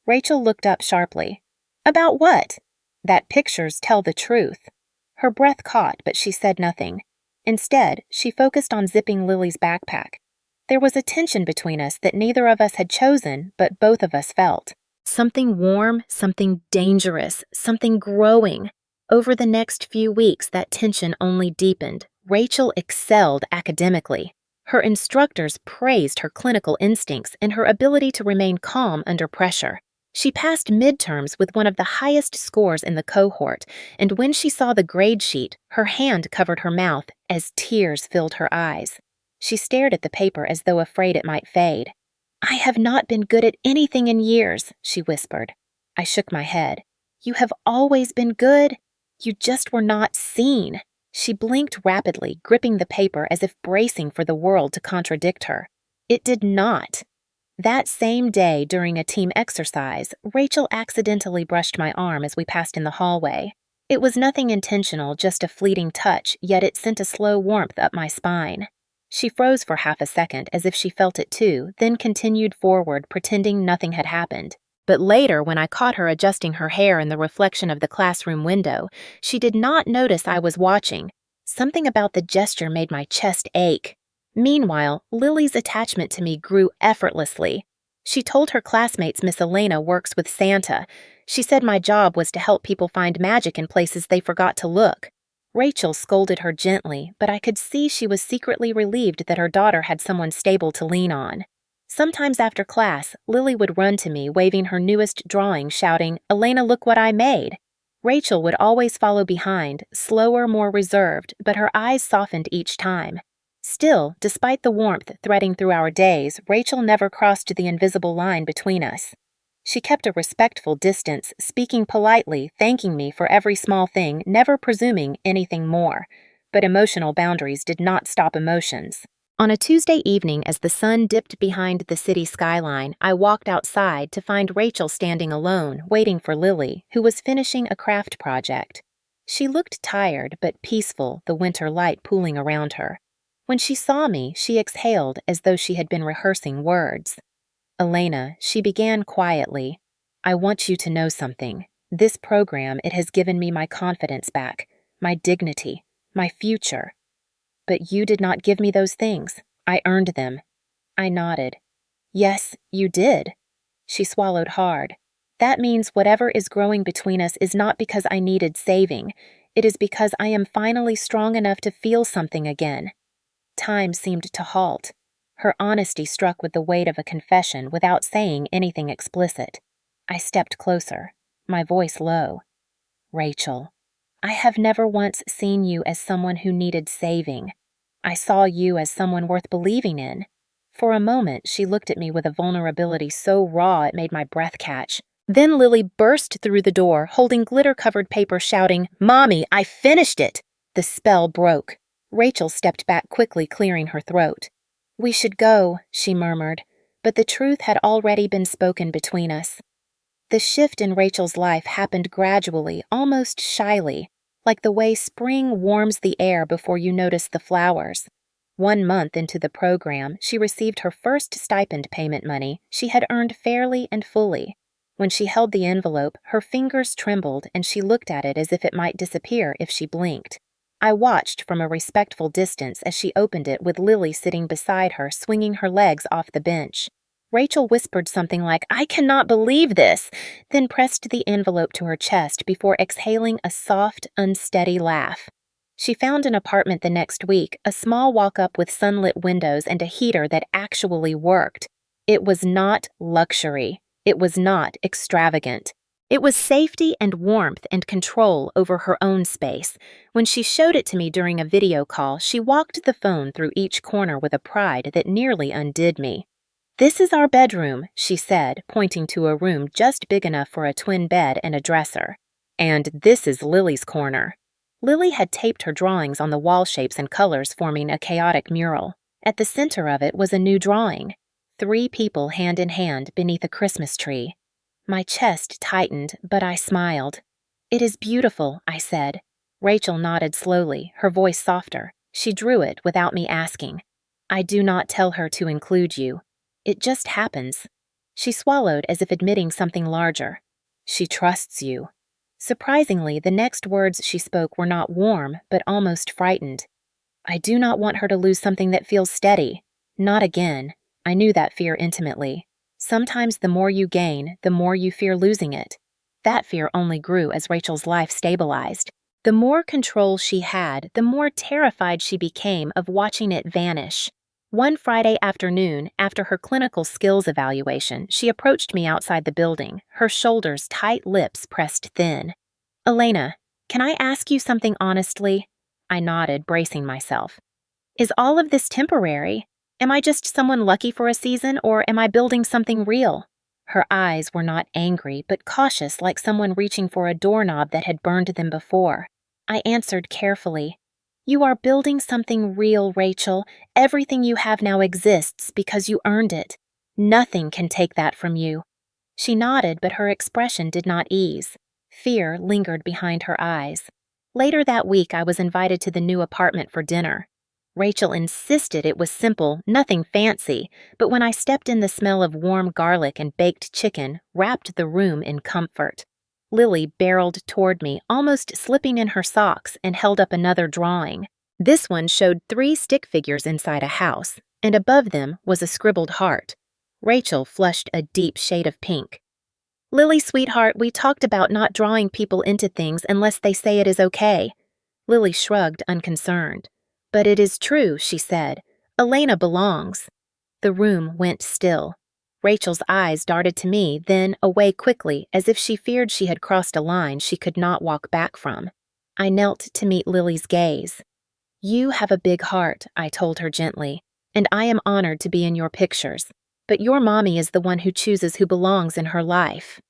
Rachel looked up sharply. "About what?" "That pictures tell the truth." Her breath caught, but she said nothing. Instead, she focused on zipping Lily's backpack. There was a tension between us that neither of us had chosen, but both of us felt. Something warm, something dangerous, something growing. Over the next few weeks, that tension only deepened. Rachel excelled academically. Her instructors praised her clinical instincts and her ability to remain calm under pressure. She passed midterms with one of the highest scores in the cohort, and when she saw the grade sheet, her hand covered her mouth as tears filled her eyes. She stared at the paper as though afraid it might fade. "I have not been good at anything in years," she whispered. I shook my head. "You have always been good. You just were not seen." She blinked rapidly, gripping the paper as if bracing for the world to contradict her. It did not. That same day, during a team exercise, Rachel accidentally brushed my arm as we passed in the hallway. It was nothing intentional, just a fleeting touch, yet it sent a slow warmth up my spine. She froze for half a second as if she felt it too, then continued forward, pretending nothing had happened. But later, when I caught her adjusting her hair in the reflection of the classroom window, she did not notice I was watching. Something about the gesture made my chest ache. Meanwhile, Lily's attachment to me grew effortlessly. She told her classmates Miss Elena works with Santa. She said my job was to help people find magic in places they forgot to look. Rachel scolded her gently, but I could see she was secretly relieved that her daughter had someone stable to lean on. Sometimes after class, Lily would run to me, waving her newest drawing, shouting, "Elena, look what I made!" Rachel would always follow behind, slower, more reserved, but her eyes softened each time. Still, despite the warmth threading through our days, Rachel never crossed the invisible line between us. She kept a respectful distance, speaking politely, thanking me for every small thing, never presuming anything more. But emotional boundaries did not stop emotions. On a Tuesday evening, as the sun dipped behind the city skyline, I walked outside to find Rachel standing alone, waiting for Lily, who was finishing a craft project. She looked tired but peaceful, the winter light pooling around her. When she saw me, she exhaled as though she had been rehearsing words. "Elena," she began quietly, "I want you to know something. This program, it has given me my confidence back, my dignity, my future. But you did not give me those things. I earned them." I nodded. "Yes, you did." She swallowed hard. "That means whatever is growing between us is not because I needed saving. It is because I am finally strong enough to feel something again." Time seemed to halt. Her honesty struck with the weight of a confession without saying anything explicit. I stepped closer, my voice low. "Rachel, I have never once seen you as someone who needed saving. I saw you as someone worth believing in." For a moment, she looked at me with a vulnerability so raw it made my breath catch. Then Lily burst through the door, holding glitter-covered paper, shouting, "Mommy, I finished it!" The spell broke. Rachel stepped back quickly, clearing her throat. "We should go," she murmured, but the truth had already been spoken between us. The shift in Rachel's life happened gradually, almost shyly, like the way spring warms the air before you notice the flowers. 1 month into the program, she received her first stipend payment money she had earned fairly and fully. When she held the envelope, her fingers trembled and she looked at it as if it might disappear if she blinked. I watched from a respectful distance as she opened it with Lily sitting beside her, swinging her legs off the bench. Rachel whispered something like, "I cannot believe this," then pressed the envelope to her chest before exhaling a soft, unsteady laugh. She found an apartment the next week, a small walk-up with sunlit windows and a heater that actually worked. It was not luxury. It was not extravagant. It was safety and warmth and control over her own space. When she showed it to me during a video call, she walked the phone through each corner with a pride that nearly undid me. "This is our bedroom," she said, pointing to a room just big enough for a twin bed and a dresser. "And this is Lily's corner." Lily had taped her drawings on the wall shapes and colors, forming a chaotic mural. At the center of it was a new drawing. 3 people hand in hand beneath a Christmas tree. My chest tightened, but I smiled. "It is beautiful," I said. Rachel nodded slowly, her voice softer. She drew it without me asking. "I do not tell her to include you. It just happens." She swallowed as if admitting something larger. "She trusts you." Surprisingly, the next words she spoke were not warm, but almost frightened. "I do not want her to lose something that feels steady. Not again." I knew that fear intimately. Sometimes the more you gain, the more you fear losing it. That fear only grew as Rachel's life stabilized. The more control she had, the more terrified she became of watching it vanish. One Friday afternoon, after her clinical skills evaluation, she approached me outside the building, her shoulders tight, lips pressed thin. "Elena, can I ask you something honestly?" I nodded, bracing myself. "Is all of this temporary? Am I just someone lucky for a season, or am I building something real?" Her eyes were not angry, but cautious, like someone reaching for a doorknob that had burned them before. I answered carefully, "You are building something real, Rachel. Everything you have now exists because you earned it. Nothing can take that from you." She nodded, but her expression did not ease. Fear lingered behind her eyes. Later that week, I was invited to the new apartment for dinner. Rachel insisted it was simple, nothing fancy, but when I stepped in, the smell of warm garlic and baked chicken wrapped the room in comfort. Lily barreled toward me, almost slipping in her socks, and held up another drawing. This one showed 3 stick figures inside a house, and above them was a scribbled heart. Rachel flushed a deep shade of pink. "Lily, sweetheart, we talked about not drawing people into things unless they say it is okay." Lily shrugged, unconcerned. "But it is true," she said. "Elena belongs." The room went still. Rachel's eyes darted to me, then away quickly, as if she feared she had crossed a line she could not walk back from. I knelt to meet Lily's gaze. "You have a big heart," I told her gently, "and I am honored to be in your pictures. But your mommy is the one who chooses who belongs in her life."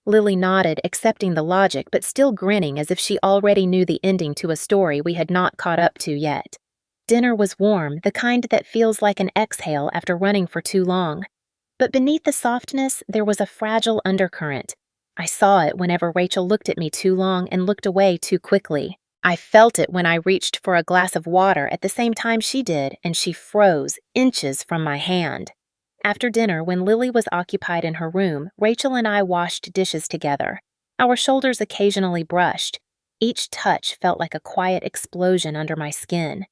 Lily nodded, accepting the logic, but still grinning as if she already knew the ending to a story we had not caught up to yet. Dinner was warm, the kind that feels like an exhale after running for too long. But beneath the softness, there was a fragile undercurrent. I saw it whenever Rachel looked at me too long and looked away too quickly. I felt it when I reached for a glass of water at the same time she did, and she froze inches from my hand. After dinner, when Lily was occupied in her room, Rachel and I washed dishes together. Our shoulders occasionally brushed. Each touch felt like a quiet explosion under my skin.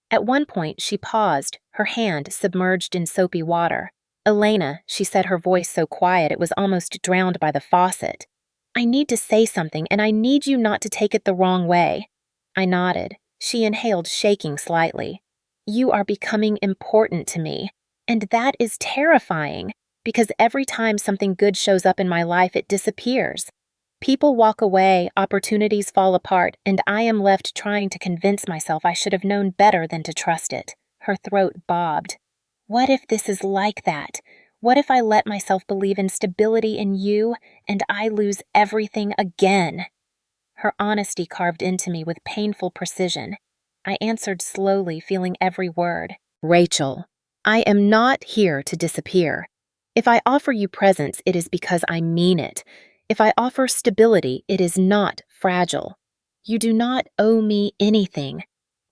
At one point, she paused, her hand submerged in soapy water. "Elena," she said, her voice so quiet it was almost drowned by the faucet. "I need to say something, and I need you not to take it the wrong way." I nodded. She inhaled, shaking slightly. "You are becoming important to me. And that is terrifying, because every time something good shows up in my life, it disappears. People walk away, opportunities fall apart, and I am left trying to convince myself I should have known better than to trust it." Her throat bobbed. "What if this is like that? What if I let myself believe in stability in you, and I lose everything again?" Her honesty carved into me with painful precision. I answered slowly, feeling every word. "Rachel, I am not here to disappear. If I offer you presence, it is because I mean it. If I offer stability, it is not fragile. You do not owe me anything.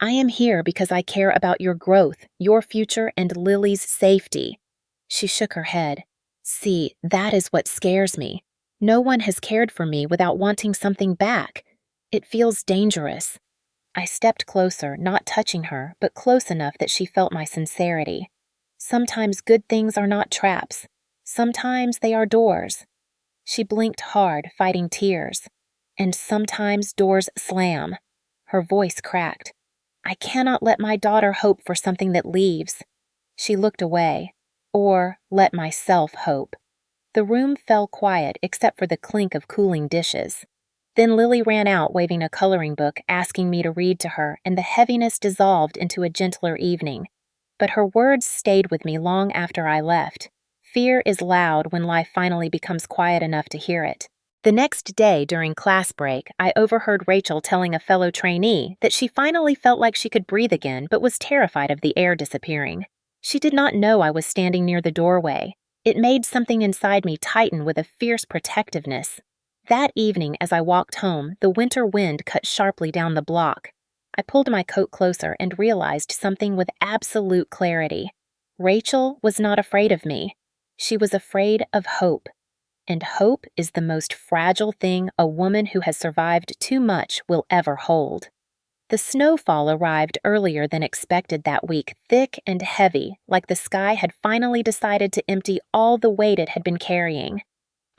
I am here because I care about your growth, your future, and Lily's safety." She shook her head. "See, that is what scares me. No one has cared for me without wanting something back. It feels dangerous." I stepped closer, not touching her, but close enough that she felt my sincerity. "Sometimes good things are not traps. Sometimes they are doors." She blinked hard, fighting tears. "And sometimes doors slam." Her voice cracked. "I cannot let my daughter hope for something that leaves." She looked away. Or let myself hope. The room fell quiet except for the clink of cooling dishes. Then Lily ran out waving a coloring book, asking me to read to her, and the heaviness dissolved into a gentler evening. But her words stayed with me long after I left. Fear is loud when life finally becomes quiet enough to hear it. The next day, during class break, I overheard Rachel telling a fellow trainee that she finally felt like she could breathe again but was terrified of the air disappearing. She did not know I was standing near the doorway. It made something inside me tighten with a fierce protectiveness. That evening, as I walked home, the winter wind cut sharply down the block. I pulled my coat closer and realized something with absolute clarity. Rachel was not afraid of me. She was afraid of hope. And hope is the most fragile thing a woman who has survived too much will ever hold. The snowfall arrived earlier than expected that week, thick and heavy, like the sky had finally decided to empty all the weight it had been carrying.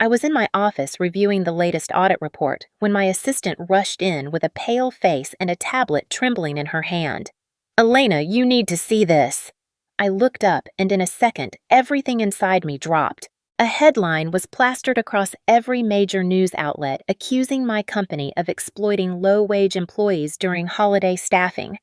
I was in my office reviewing the latest audit report when my assistant rushed in with a pale face and a tablet trembling in her hand. "Elena, you need to see this." I looked up, and in a second, everything inside me dropped. A headline was plastered across every major news outlet accusing my company of exploiting low-wage employees during holiday staffing.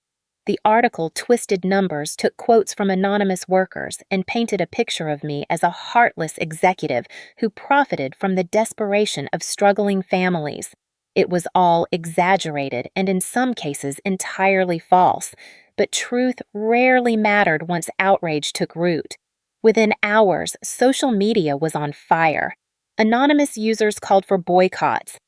The article twisted numbers, took quotes from anonymous workers, and painted a picture of me as a heartless executive who profited from the desperation of struggling families. It was all exaggerated and in some cases entirely false, but truth rarely mattered once outrage took root. Within hours, social media was on fire. Anonymous users called for boycotts.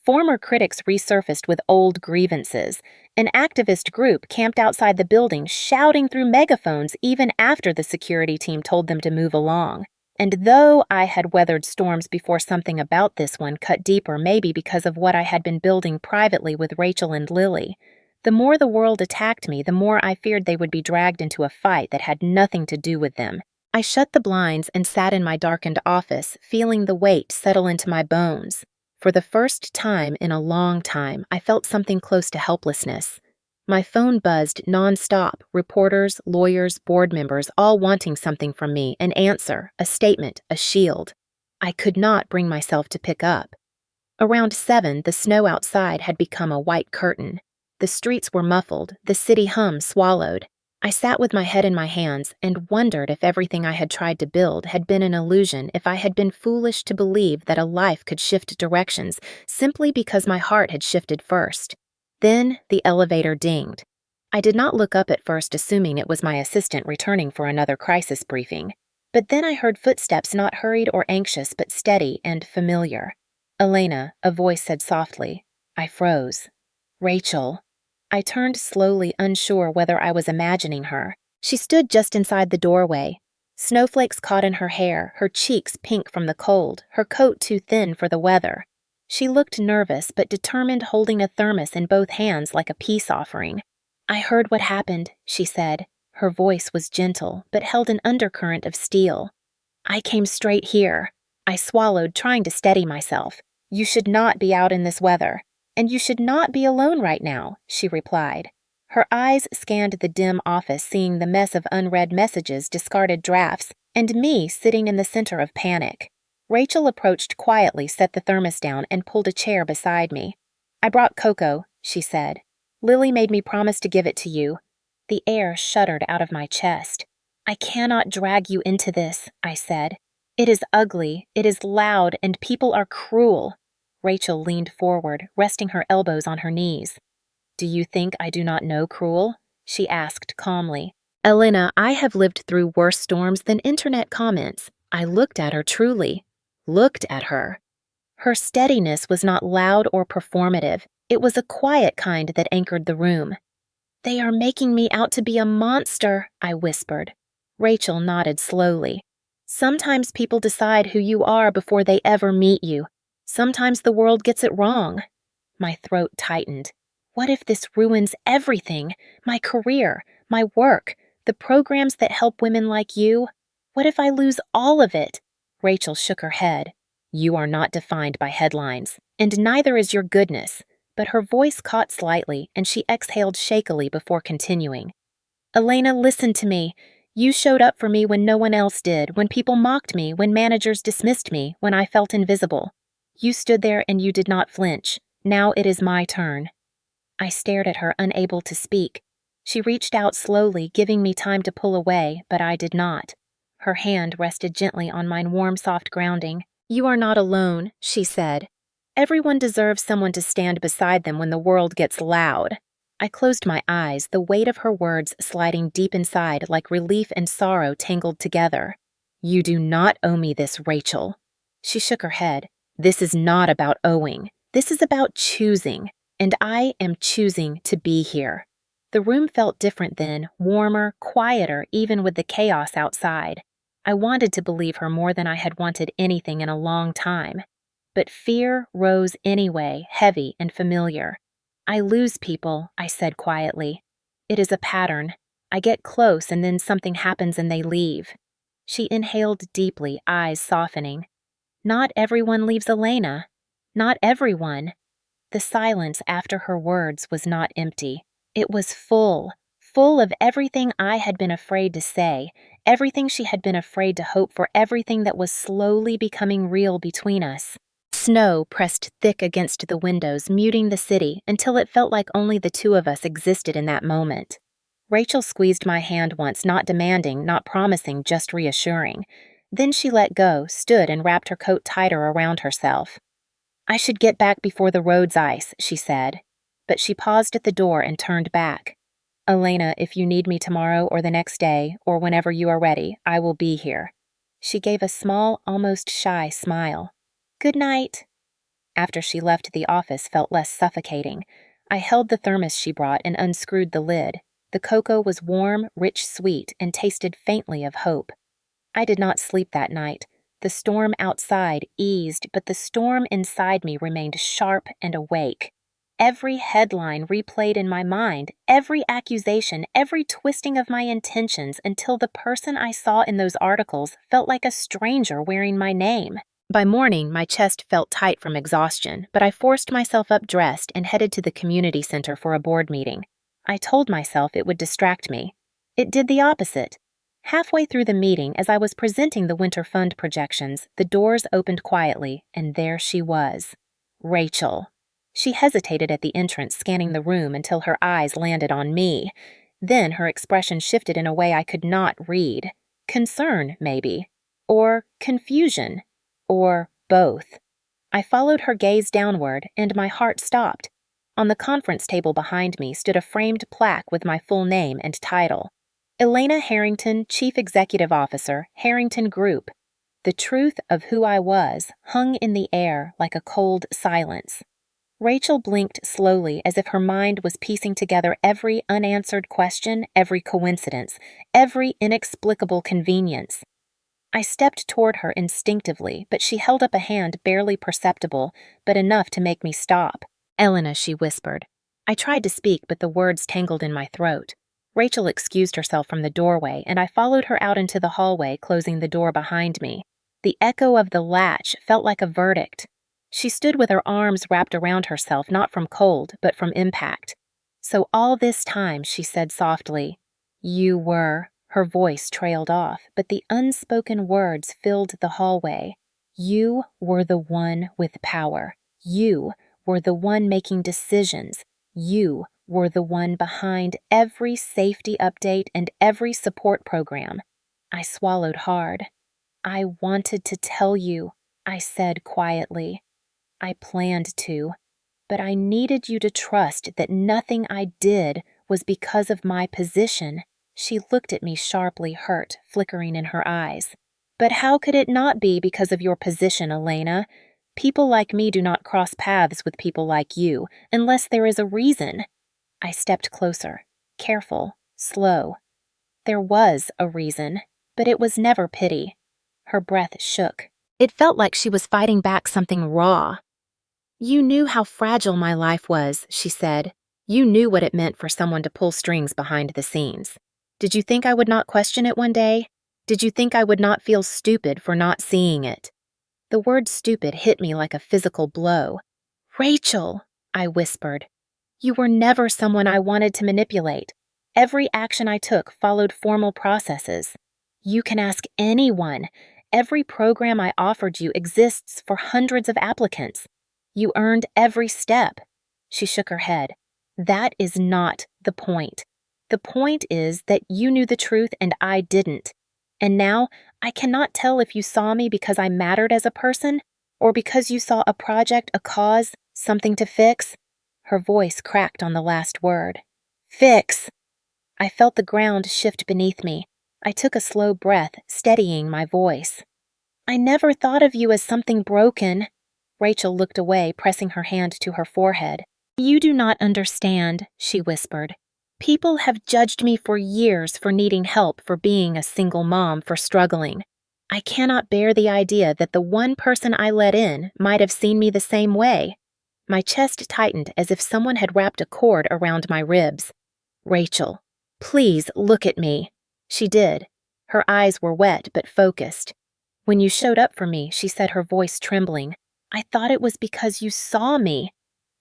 Former critics resurfaced with old grievances. An activist group camped outside the building, shouting through megaphones even after the security team told them to move along. And though I had weathered storms before, something about this one cut deeper, maybe because of what I had been building privately with Rachel and Lily. The more the world attacked me, the more I feared they would be dragged into a fight that had nothing to do with them. I shut the blinds and sat in my darkened office, feeling the weight settle into my bones. For the first time in a long time, I felt something close to helplessness. My phone buzzed nonstop, reporters, lawyers, board members, all wanting something from me, an answer, a statement, a shield. I could not bring myself to pick up. Around 7, the snow outside had become a white curtain. The streets were muffled, the city hum swallowed. I sat with my head in my hands and wondered if everything I had tried to build had been an illusion, if I had been foolish to believe that a life could shift directions simply because my heart had shifted first. Then the elevator dinged. I did not look up at first, assuming it was my assistant returning for another crisis briefing. But then I heard footsteps, not hurried or anxious, but steady and familiar. "Elena," a voice said softly. I froze. "Rachel." I turned slowly, unsure whether I was imagining her. She stood just inside the doorway. Snowflakes caught in her hair, her cheeks pink from the cold, her coat too thin for the weather. She looked nervous but determined, holding a thermos in both hands like a peace offering. "I heard what happened," she said. Her voice was gentle, but held an undercurrent of steel. "I came straight here." I swallowed, trying to steady myself. "You should not be out in this weather. And you should not be alone right now," she replied. Her eyes scanned the dim office, seeing the mess of unread messages, discarded drafts, and me sitting in the center of panic. Rachel approached quietly, set the thermos down, and pulled a chair beside me. "I brought cocoa," she said. "Lily made me promise to give it to you." The air shuddered out of my chest. "I cannot drag you into this," I said. "It is ugly, it is loud, and people are cruel." Rachel leaned forward, resting her elbows on her knees. "Do you think I do not know cruel?" she asked calmly. "Elena, I have lived through worse storms than internet comments." I looked at her truly. Looked at her. Her steadiness was not loud or performative. It was a quiet kind that anchored the room. "They are making me out to be a monster," I whispered. Rachel nodded slowly. "Sometimes people decide who you are before they ever meet you. Sometimes the world gets it wrong." My throat tightened. What if this ruins everything? My career, my work, the programs that help women like you? What if I lose all of it? Rachel shook her head. "You are not defined by headlines, and neither is your goodness." But her voice caught slightly, and she exhaled shakily before continuing. "Elena, listen to me. You showed up for me when no one else did, when people mocked me, when managers dismissed me, when I felt invisible. You stood there and you did not flinch. Now it is my turn." I stared at her, unable to speak. She reached out slowly, giving me time to pull away, but I did not. Her hand rested gently on mine, warm, soft grounding. "You are not alone," she said. "Everyone deserves someone to stand beside them when the world gets loud." I closed my eyes, the weight of her words sliding deep inside like relief and sorrow tangled together. "You do not owe me this, Rachel." She shook her head. "This is not about owing. This is about choosing, and I am choosing to be here." The room felt different then, warmer, quieter, even with the chaos outside. I wanted to believe her more than I had wanted anything in a long time. But fear rose anyway, heavy and familiar. "I lose people," I said quietly. "It is a pattern. I get close and then something happens and they leave." She inhaled deeply, eyes softening. "Not everyone leaves Elena. Not everyone." The silence after her words was not empty. It was full of everything I had been afraid to say, everything she had been afraid to hope for, everything that was slowly becoming real between us. Snow pressed thick against the windows, muting the city until it felt like only the two of us existed in that moment. Rachel squeezed my hand once, not demanding, not promising, just reassuring. Then she let go, stood, and wrapped her coat tighter around herself. "I should get back before the road's ice," she said. But she paused at the door and turned back. "Elena, if you need me tomorrow or the next day, or whenever you are ready, I will be here." She gave a small, almost shy smile. "Good night." after she left the office felt less suffocating. I held the thermos she brought and unscrewed the lid. The cocoa was warm, rich sweet, and tasted faintly of hope. I did not sleep that night. The storm outside eased, but the storm inside me remained sharp and awake. Every headline replayed in my mind, every accusation, every twisting of my intentions until the person I saw in those articles felt like a stranger wearing my name. By morning, my chest felt tight from exhaustion, but I forced myself up dressed and headed to the community center for a board meeting. I told myself it would distract me. It did the opposite. Halfway through the meeting, as I was presenting the winter fund projections, the doors opened quietly, and there she was. Rachel. She hesitated at the entrance, scanning the room until her eyes landed on me. Then her expression shifted in a way I could not read. Concern, maybe. Or confusion. Or both. I followed her gaze downward, and my heart stopped. On the conference table behind me stood a framed plaque with my full name and title. Elena Harrington, Chief Executive Officer, Harrington Group. The truth of who I was hung in the air like a cold silence. Rachel blinked slowly as if her mind was piecing together every unanswered question, every coincidence, every inexplicable convenience. I stepped toward her instinctively, but she held up a hand barely perceptible, but enough to make me stop. "Elena," she whispered. I tried to speak, but the words tangled in my throat. Rachel excused herself from the doorway, and I followed her out into the hallway, closing the door behind me. The echo of the latch felt like a verdict. She stood with her arms wrapped around herself, not from cold, but from impact. "So all this time," she said softly, "you were—" Her voice trailed off, but the unspoken words filled the hallway. "You were the one with power. You were the one making decisions. You were the one behind every safety update and every support program." I swallowed hard. "I wanted to tell you," I said quietly. "I planned to, but I needed you to trust that nothing I did was because of my position." She looked at me sharply, hurt flickering in her eyes. "But how could it not be because of your position, Elena? People like me do not cross paths with people like you, unless there is a reason." I stepped closer, careful, slow. There was a reason, but it was never pity. Her breath shook. It felt like she was fighting back something raw. "You knew how fragile my life was," she said. "You knew what it meant for someone to pull strings behind the scenes. Did you think I would not question it one day? Did you think I would not feel stupid for not seeing it?" The word stupid hit me like a physical blow. "Rachel," I whispered, "you were never someone I wanted to manipulate. Every action I took followed formal processes. You can ask anyone. Every program I offered you exists for hundreds of applicants. You earned every step." She shook her head. "That is not the point. The point is that you knew the truth and I didn't. And now I cannot tell if you saw me because I mattered as a person or because you saw a project, a cause, something to fix." Her voice cracked on the last word. "Fix." I felt the ground shift beneath me. I took a slow breath, steadying my voice. "I never thought of you as something broken." Rachel looked away, pressing her hand to her forehead. "You do not understand," she whispered. "People have judged me for years for needing help, for being a single mom, for struggling. I cannot bear the idea that the one person I let in might have seen me the same way." My chest tightened as if someone had wrapped a cord around my ribs. "Rachel, please look at me." She did. Her eyes were wet but focused. "When you showed up for me," she said, her voice trembling, "I thought it was because you saw me.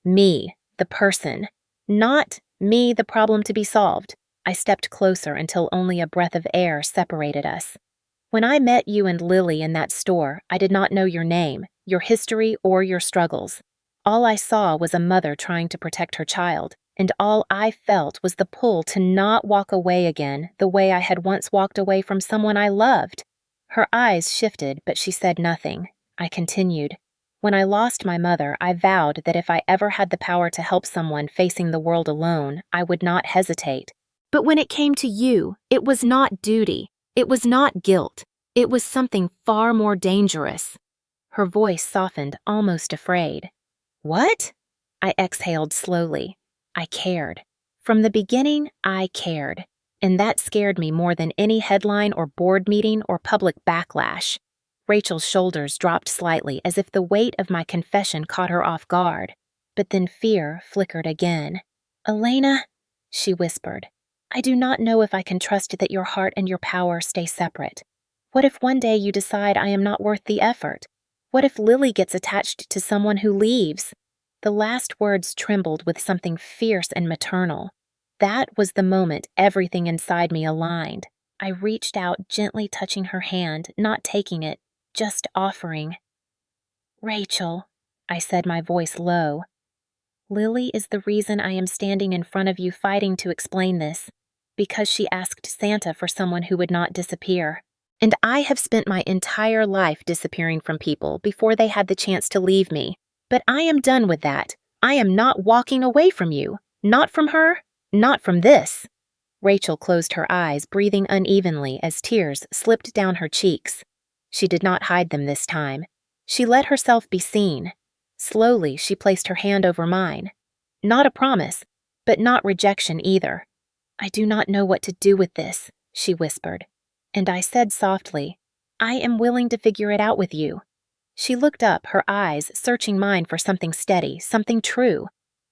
Me, the person. Not me, the problem to be solved." I stepped closer until only a breath of air separated us. "When I met you and Lily in that store, I did not know your name, your history, or your struggles. All I saw was a mother trying to protect her child, and all I felt was the pull to not walk away again the way I had once walked away from someone I loved." Her eyes shifted, but she said nothing. I continued. "When I lost my mother, I vowed that if I ever had the power to help someone facing the world alone, I would not hesitate. But when it came to you, it was not duty. It was not guilt. It was something far more dangerous." Her voice softened, almost afraid. What? I exhaled slowly. I cared. From the beginning, I cared. And that scared me more than any headline or board meeting or public backlash. Rachel's shoulders dropped slightly as if the weight of my confession caught her off guard. But then fear flickered again. "Elena," she whispered, "I do not know if I can trust that your heart and your power stay separate. What if one day you decide I am not worth the effort? What if Lily gets attached to someone who leaves?" The last words trembled with something fierce and maternal. That was the moment everything inside me aligned. I reached out, gently touching her hand, not taking it, just offering. "Rachel," I said, my voice low, "Lily is the reason I am standing in front of you fighting to explain this, because she asked Santa for someone who would not disappear. And I have spent my entire life disappearing from people before they had the chance to leave me. But I am done with that. I am not walking away from you. Not from her. Not from this." Rachel closed her eyes, breathing unevenly as tears slipped down her cheeks. She did not hide them this time. She let herself be seen. Slowly, she placed her hand over mine. Not a promise, but not rejection either. "I do not know what to do with this," she whispered. And I said softly, "I am willing to figure it out with you." She looked up, her eyes searching mine for something steady, something true.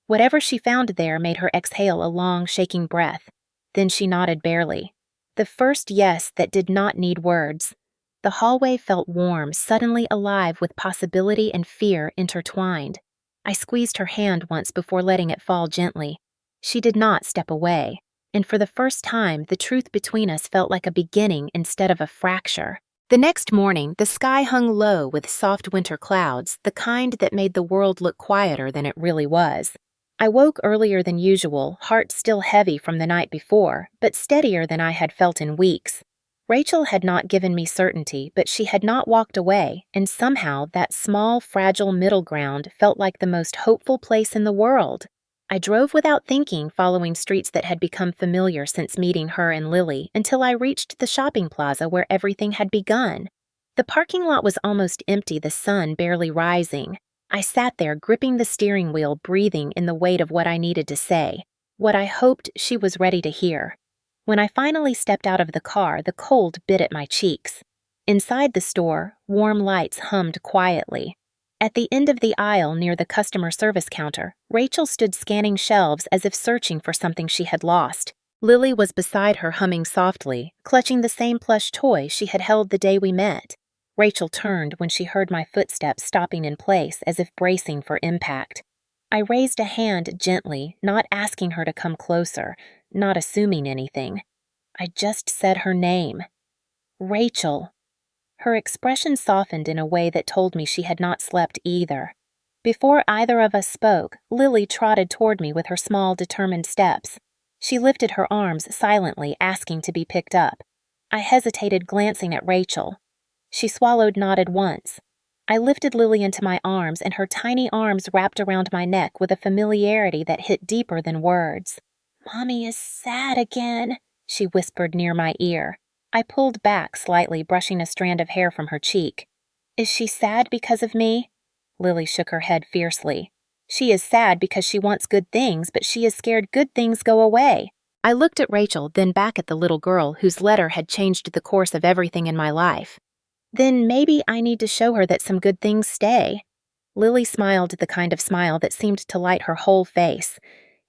Whatever she found there made her exhale a long, shaking breath. Then she nodded barely. The first yes that did not need words. The hallway felt warm, suddenly alive with possibility and fear intertwined. I squeezed her hand once before letting it fall gently. She did not step away, and for the first time, the truth between us felt like a beginning instead of a fracture. The next morning, the sky hung low with soft winter clouds, the kind that made the world look quieter than it really was. I woke earlier than usual, heart still heavy from the night before, but steadier than I had felt in weeks. Rachel had not given me certainty, but she had not walked away, and somehow that small, fragile middle ground felt like the most hopeful place in the world. I drove without thinking, following streets that had become familiar since meeting her and Lily, until I reached the shopping plaza where everything had begun. The parking lot was almost empty, the sun barely rising. I sat there, gripping the steering wheel, breathing in the weight of what I needed to say, what I hoped she was ready to hear. When I finally stepped out of the car, the cold bit at my cheeks. Inside the store, warm lights hummed quietly. At the end of the aisle near the customer service counter, Rachel stood scanning shelves as if searching for something she had lost. Lily was beside her, humming softly, clutching the same plush toy she had held the day we met. Rachel turned when she heard my footsteps stopping in place as if bracing for impact. I raised a hand gently, not asking her to come closer, not assuming anything. I just said her name. "Rachel." Her expression softened in a way that told me she had not slept either. Before either of us spoke, Lily trotted toward me with her small, determined steps. She lifted her arms silently, asking to be picked up. I hesitated, glancing at Rachel. She swallowed, nodded once. I lifted Lily into my arms, and her tiny arms wrapped around my neck with a familiarity that hit deeper than words. "Mommy is sad again," she whispered near my ear. I pulled back slightly, brushing a strand of hair from her cheek. "Is she sad because of me?" Lily shook her head fiercely. "She is sad because she wants good things, but she is scared good things go away." I looked at Rachel, then back at the little girl whose letter had changed the course of everything in my life. "Then maybe I need to show her that some good things stay." Lily smiled the kind of smile that seemed to light her whole face.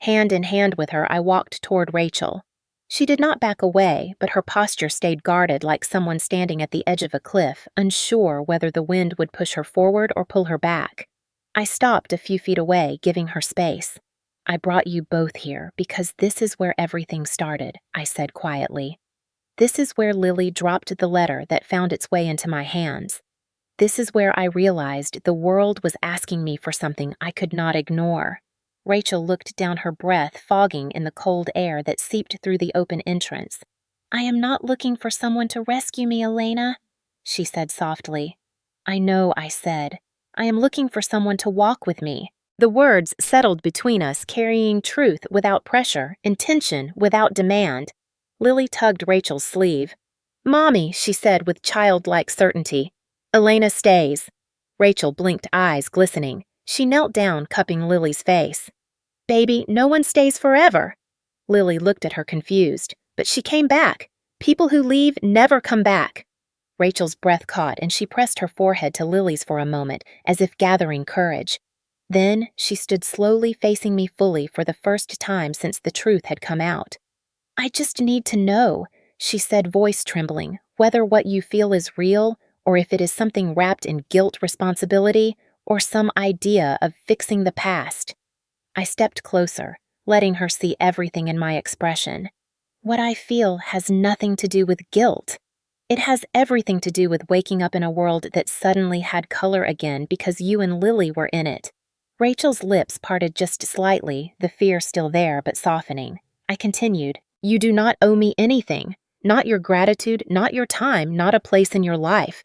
Hand in hand with her, I walked toward Rachel. She did not back away, but her posture stayed guarded like someone standing at the edge of a cliff, unsure whether the wind would push her forward or pull her back. I stopped a few feet away, giving her space. "I brought you both here because this is where everything started," I said quietly. "This is where Lily dropped the letter that found its way into my hands. This is where I realized the world was asking me for something I could not ignore." Rachel looked down, her breath fogging in the cold air that seeped through the open entrance. "I am not looking for someone to rescue me, Elena," she said softly. "I know," I said. "I am looking for someone to walk with me." The words settled between us, carrying truth without pressure, intention without demand. Lily tugged Rachel's sleeve. "Mommy," she said with childlike certainty. "Elena stays." Rachel blinked, eyes glistening. She knelt down, cupping Lily's face. Baby, no one stays forever. Lily looked at her confused, but she came back. People who leave never come back. Rachel's breath caught and she pressed her forehead to Lily's for a moment, as if gathering courage. Then she stood slowly facing me fully for the first time since the truth had come out. I just need to know, she said, voice trembling, whether what you feel is real, or if it is something wrapped in guilt responsibility, or some idea of fixing the past. I stepped closer, letting her see everything in my expression. What I feel has nothing to do with guilt. It has everything to do with waking up in a world that suddenly had color again because you and Lily were in it. Rachel's lips parted just slightly, the fear still there but softening. I continued, You do not owe me anything. Not your gratitude, not your time, not a place in your life.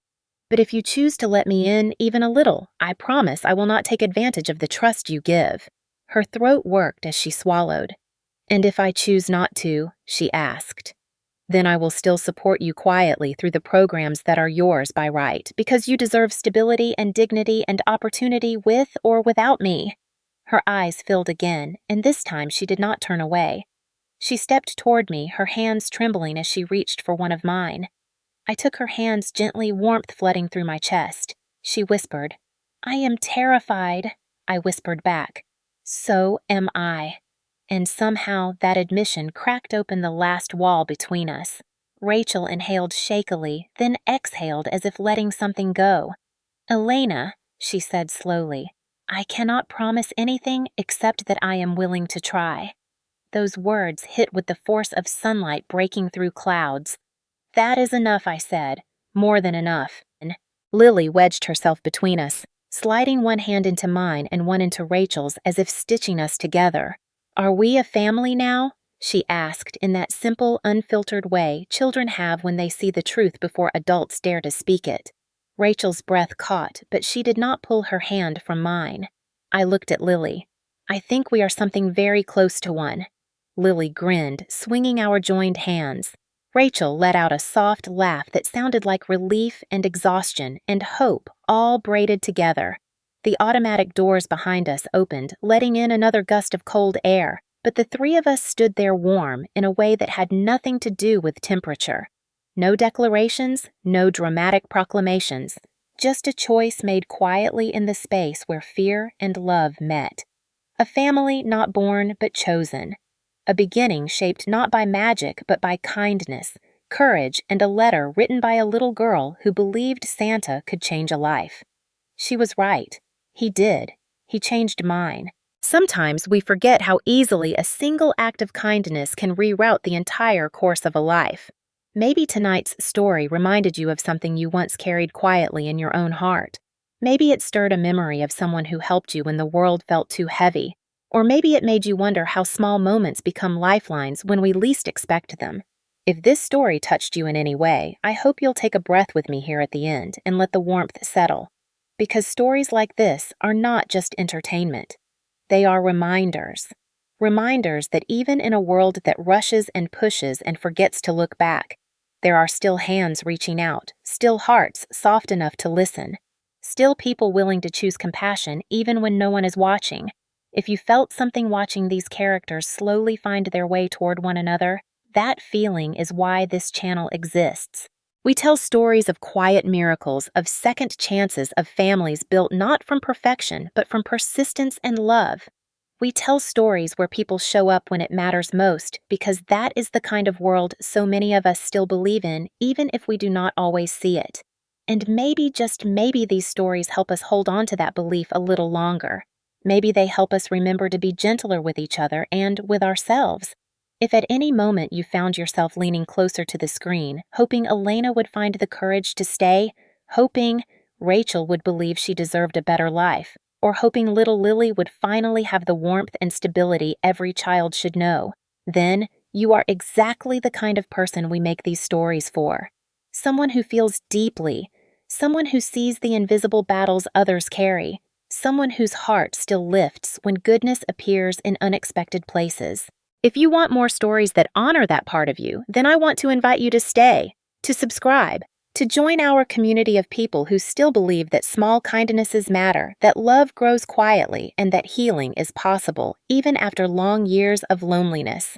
But if you choose to let me in even a little, I promise I will not take advantage of the trust you give. Her throat worked as she swallowed. And if I choose not to, she asked, then I will still support you quietly through the programs that are yours by right, because you deserve stability and dignity and opportunity with or without me. Her eyes filled again, and this time she did not turn away. She stepped toward me, her hands trembling as she reached for one of mine. I took her hands gently, warmth flooding through my chest. She whispered, I am terrified, I whispered back. So am I. And somehow that admission cracked open the last wall between us. Rachel inhaled shakily, then exhaled as if letting something go. Elena, she said slowly, I cannot promise anything except that I am willing to try. Those words hit with the force of sunlight breaking through clouds. That is enough, I said. More than enough. Lily wedged herself between us, sliding one hand into mine and one into Rachel's as if stitching us together. Are we a family now? She asked in that simple, unfiltered way children have when they see the truth before adults dare to speak it. Rachel's breath caught, but she did not pull her hand from mine. I looked at Lily. I think we are something very close to one. Lily grinned, swinging our joined hands. Rachel let out a soft laugh that sounded like relief and exhaustion and hope all braided together. The automatic doors behind us opened, letting in another gust of cold air, but the three of us stood there warm in a way that had nothing to do with temperature. No declarations, no dramatic proclamations, just a choice made quietly in the space where fear and love met. A family not born but chosen. A beginning shaped not by magic but by kindness, courage, and a letter written by a little girl who believed Santa could change a life. She was right. He did. He changed mine. Sometimes we forget how easily a single act of kindness can reroute the entire course of a life. Maybe tonight's story reminded you of something you once carried quietly in your own heart. Maybe it stirred a memory of someone who helped you when the world felt too heavy. Or maybe it made you wonder how small moments become lifelines when we least expect them. If this story touched you in any way, I hope you'll take a breath with me here at the end and let the warmth settle. Because stories like this are not just entertainment. They are reminders. Reminders that even in a world that rushes and pushes and forgets to look back, there are still hands reaching out, still hearts soft enough to listen, still people willing to choose compassion even when no one is watching. If you felt something watching these characters slowly find their way toward one another, that feeling is why this channel exists. We tell stories of quiet miracles, of second chances, of families built not from perfection, but from persistence and love. We tell stories where people show up when it matters most, because that is the kind of world so many of us still believe in, even if we do not always see it. And maybe, just maybe, these stories help us hold on to that belief a little longer. Maybe they help us remember to be gentler with each other and with ourselves. If at any moment you found yourself leaning closer to the screen, hoping Elena would find the courage to stay, hoping Rachel would believe she deserved a better life, or hoping little Lily would finally have the warmth and stability every child should know, then you are exactly the kind of person we make these stories for. Someone who feels deeply, someone who sees the invisible battles others carry, someone whose heart still lifts when goodness appears in unexpected places. If you want more stories that honor that part of you, then I want to invite you to stay, to subscribe, To join our community of people who still believe that small kindnesses matter, that love grows quietly, and that healing is possible even after long years of loneliness.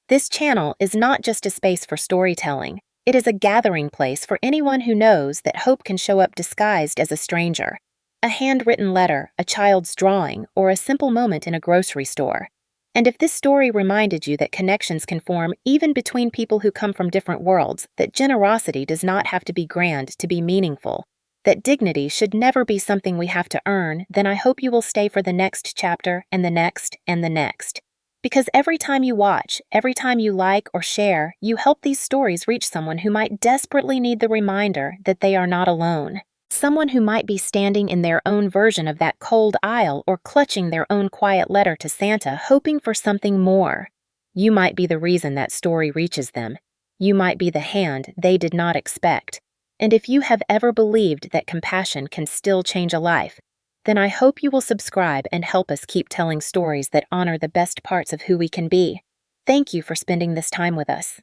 This channel is not just a space for storytelling, it is a gathering place for anyone who knows that hope can show up disguised as a stranger. A handwritten letter, a child's drawing, or a simple moment in a grocery store. And if this story reminded you that connections can form even between people who come from different worlds, that generosity does not have to be grand to be meaningful, that dignity should never be something we have to earn, then I hope you will stay for the next chapter and the next and the next. Because every time you watch, every time you like or share, you help these stories reach someone who might desperately need the reminder that they are not alone. Someone who might be standing in their own version of that cold aisle or clutching their own quiet letter to Santa, hoping for something more. You might be the reason that story reaches them. You might be the hand they did not expect. And if you have ever believed that compassion can still change a life, then I hope you will subscribe and help us keep telling stories that honor the best parts of who we can be. Thank you for spending this time with us.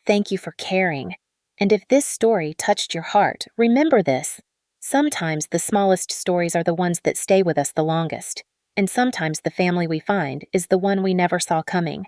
Thank you for caring. And if this story touched your heart, remember this. Sometimes the smallest stories are the ones that stay with us the longest, and sometimes the family we find is the one we never saw coming.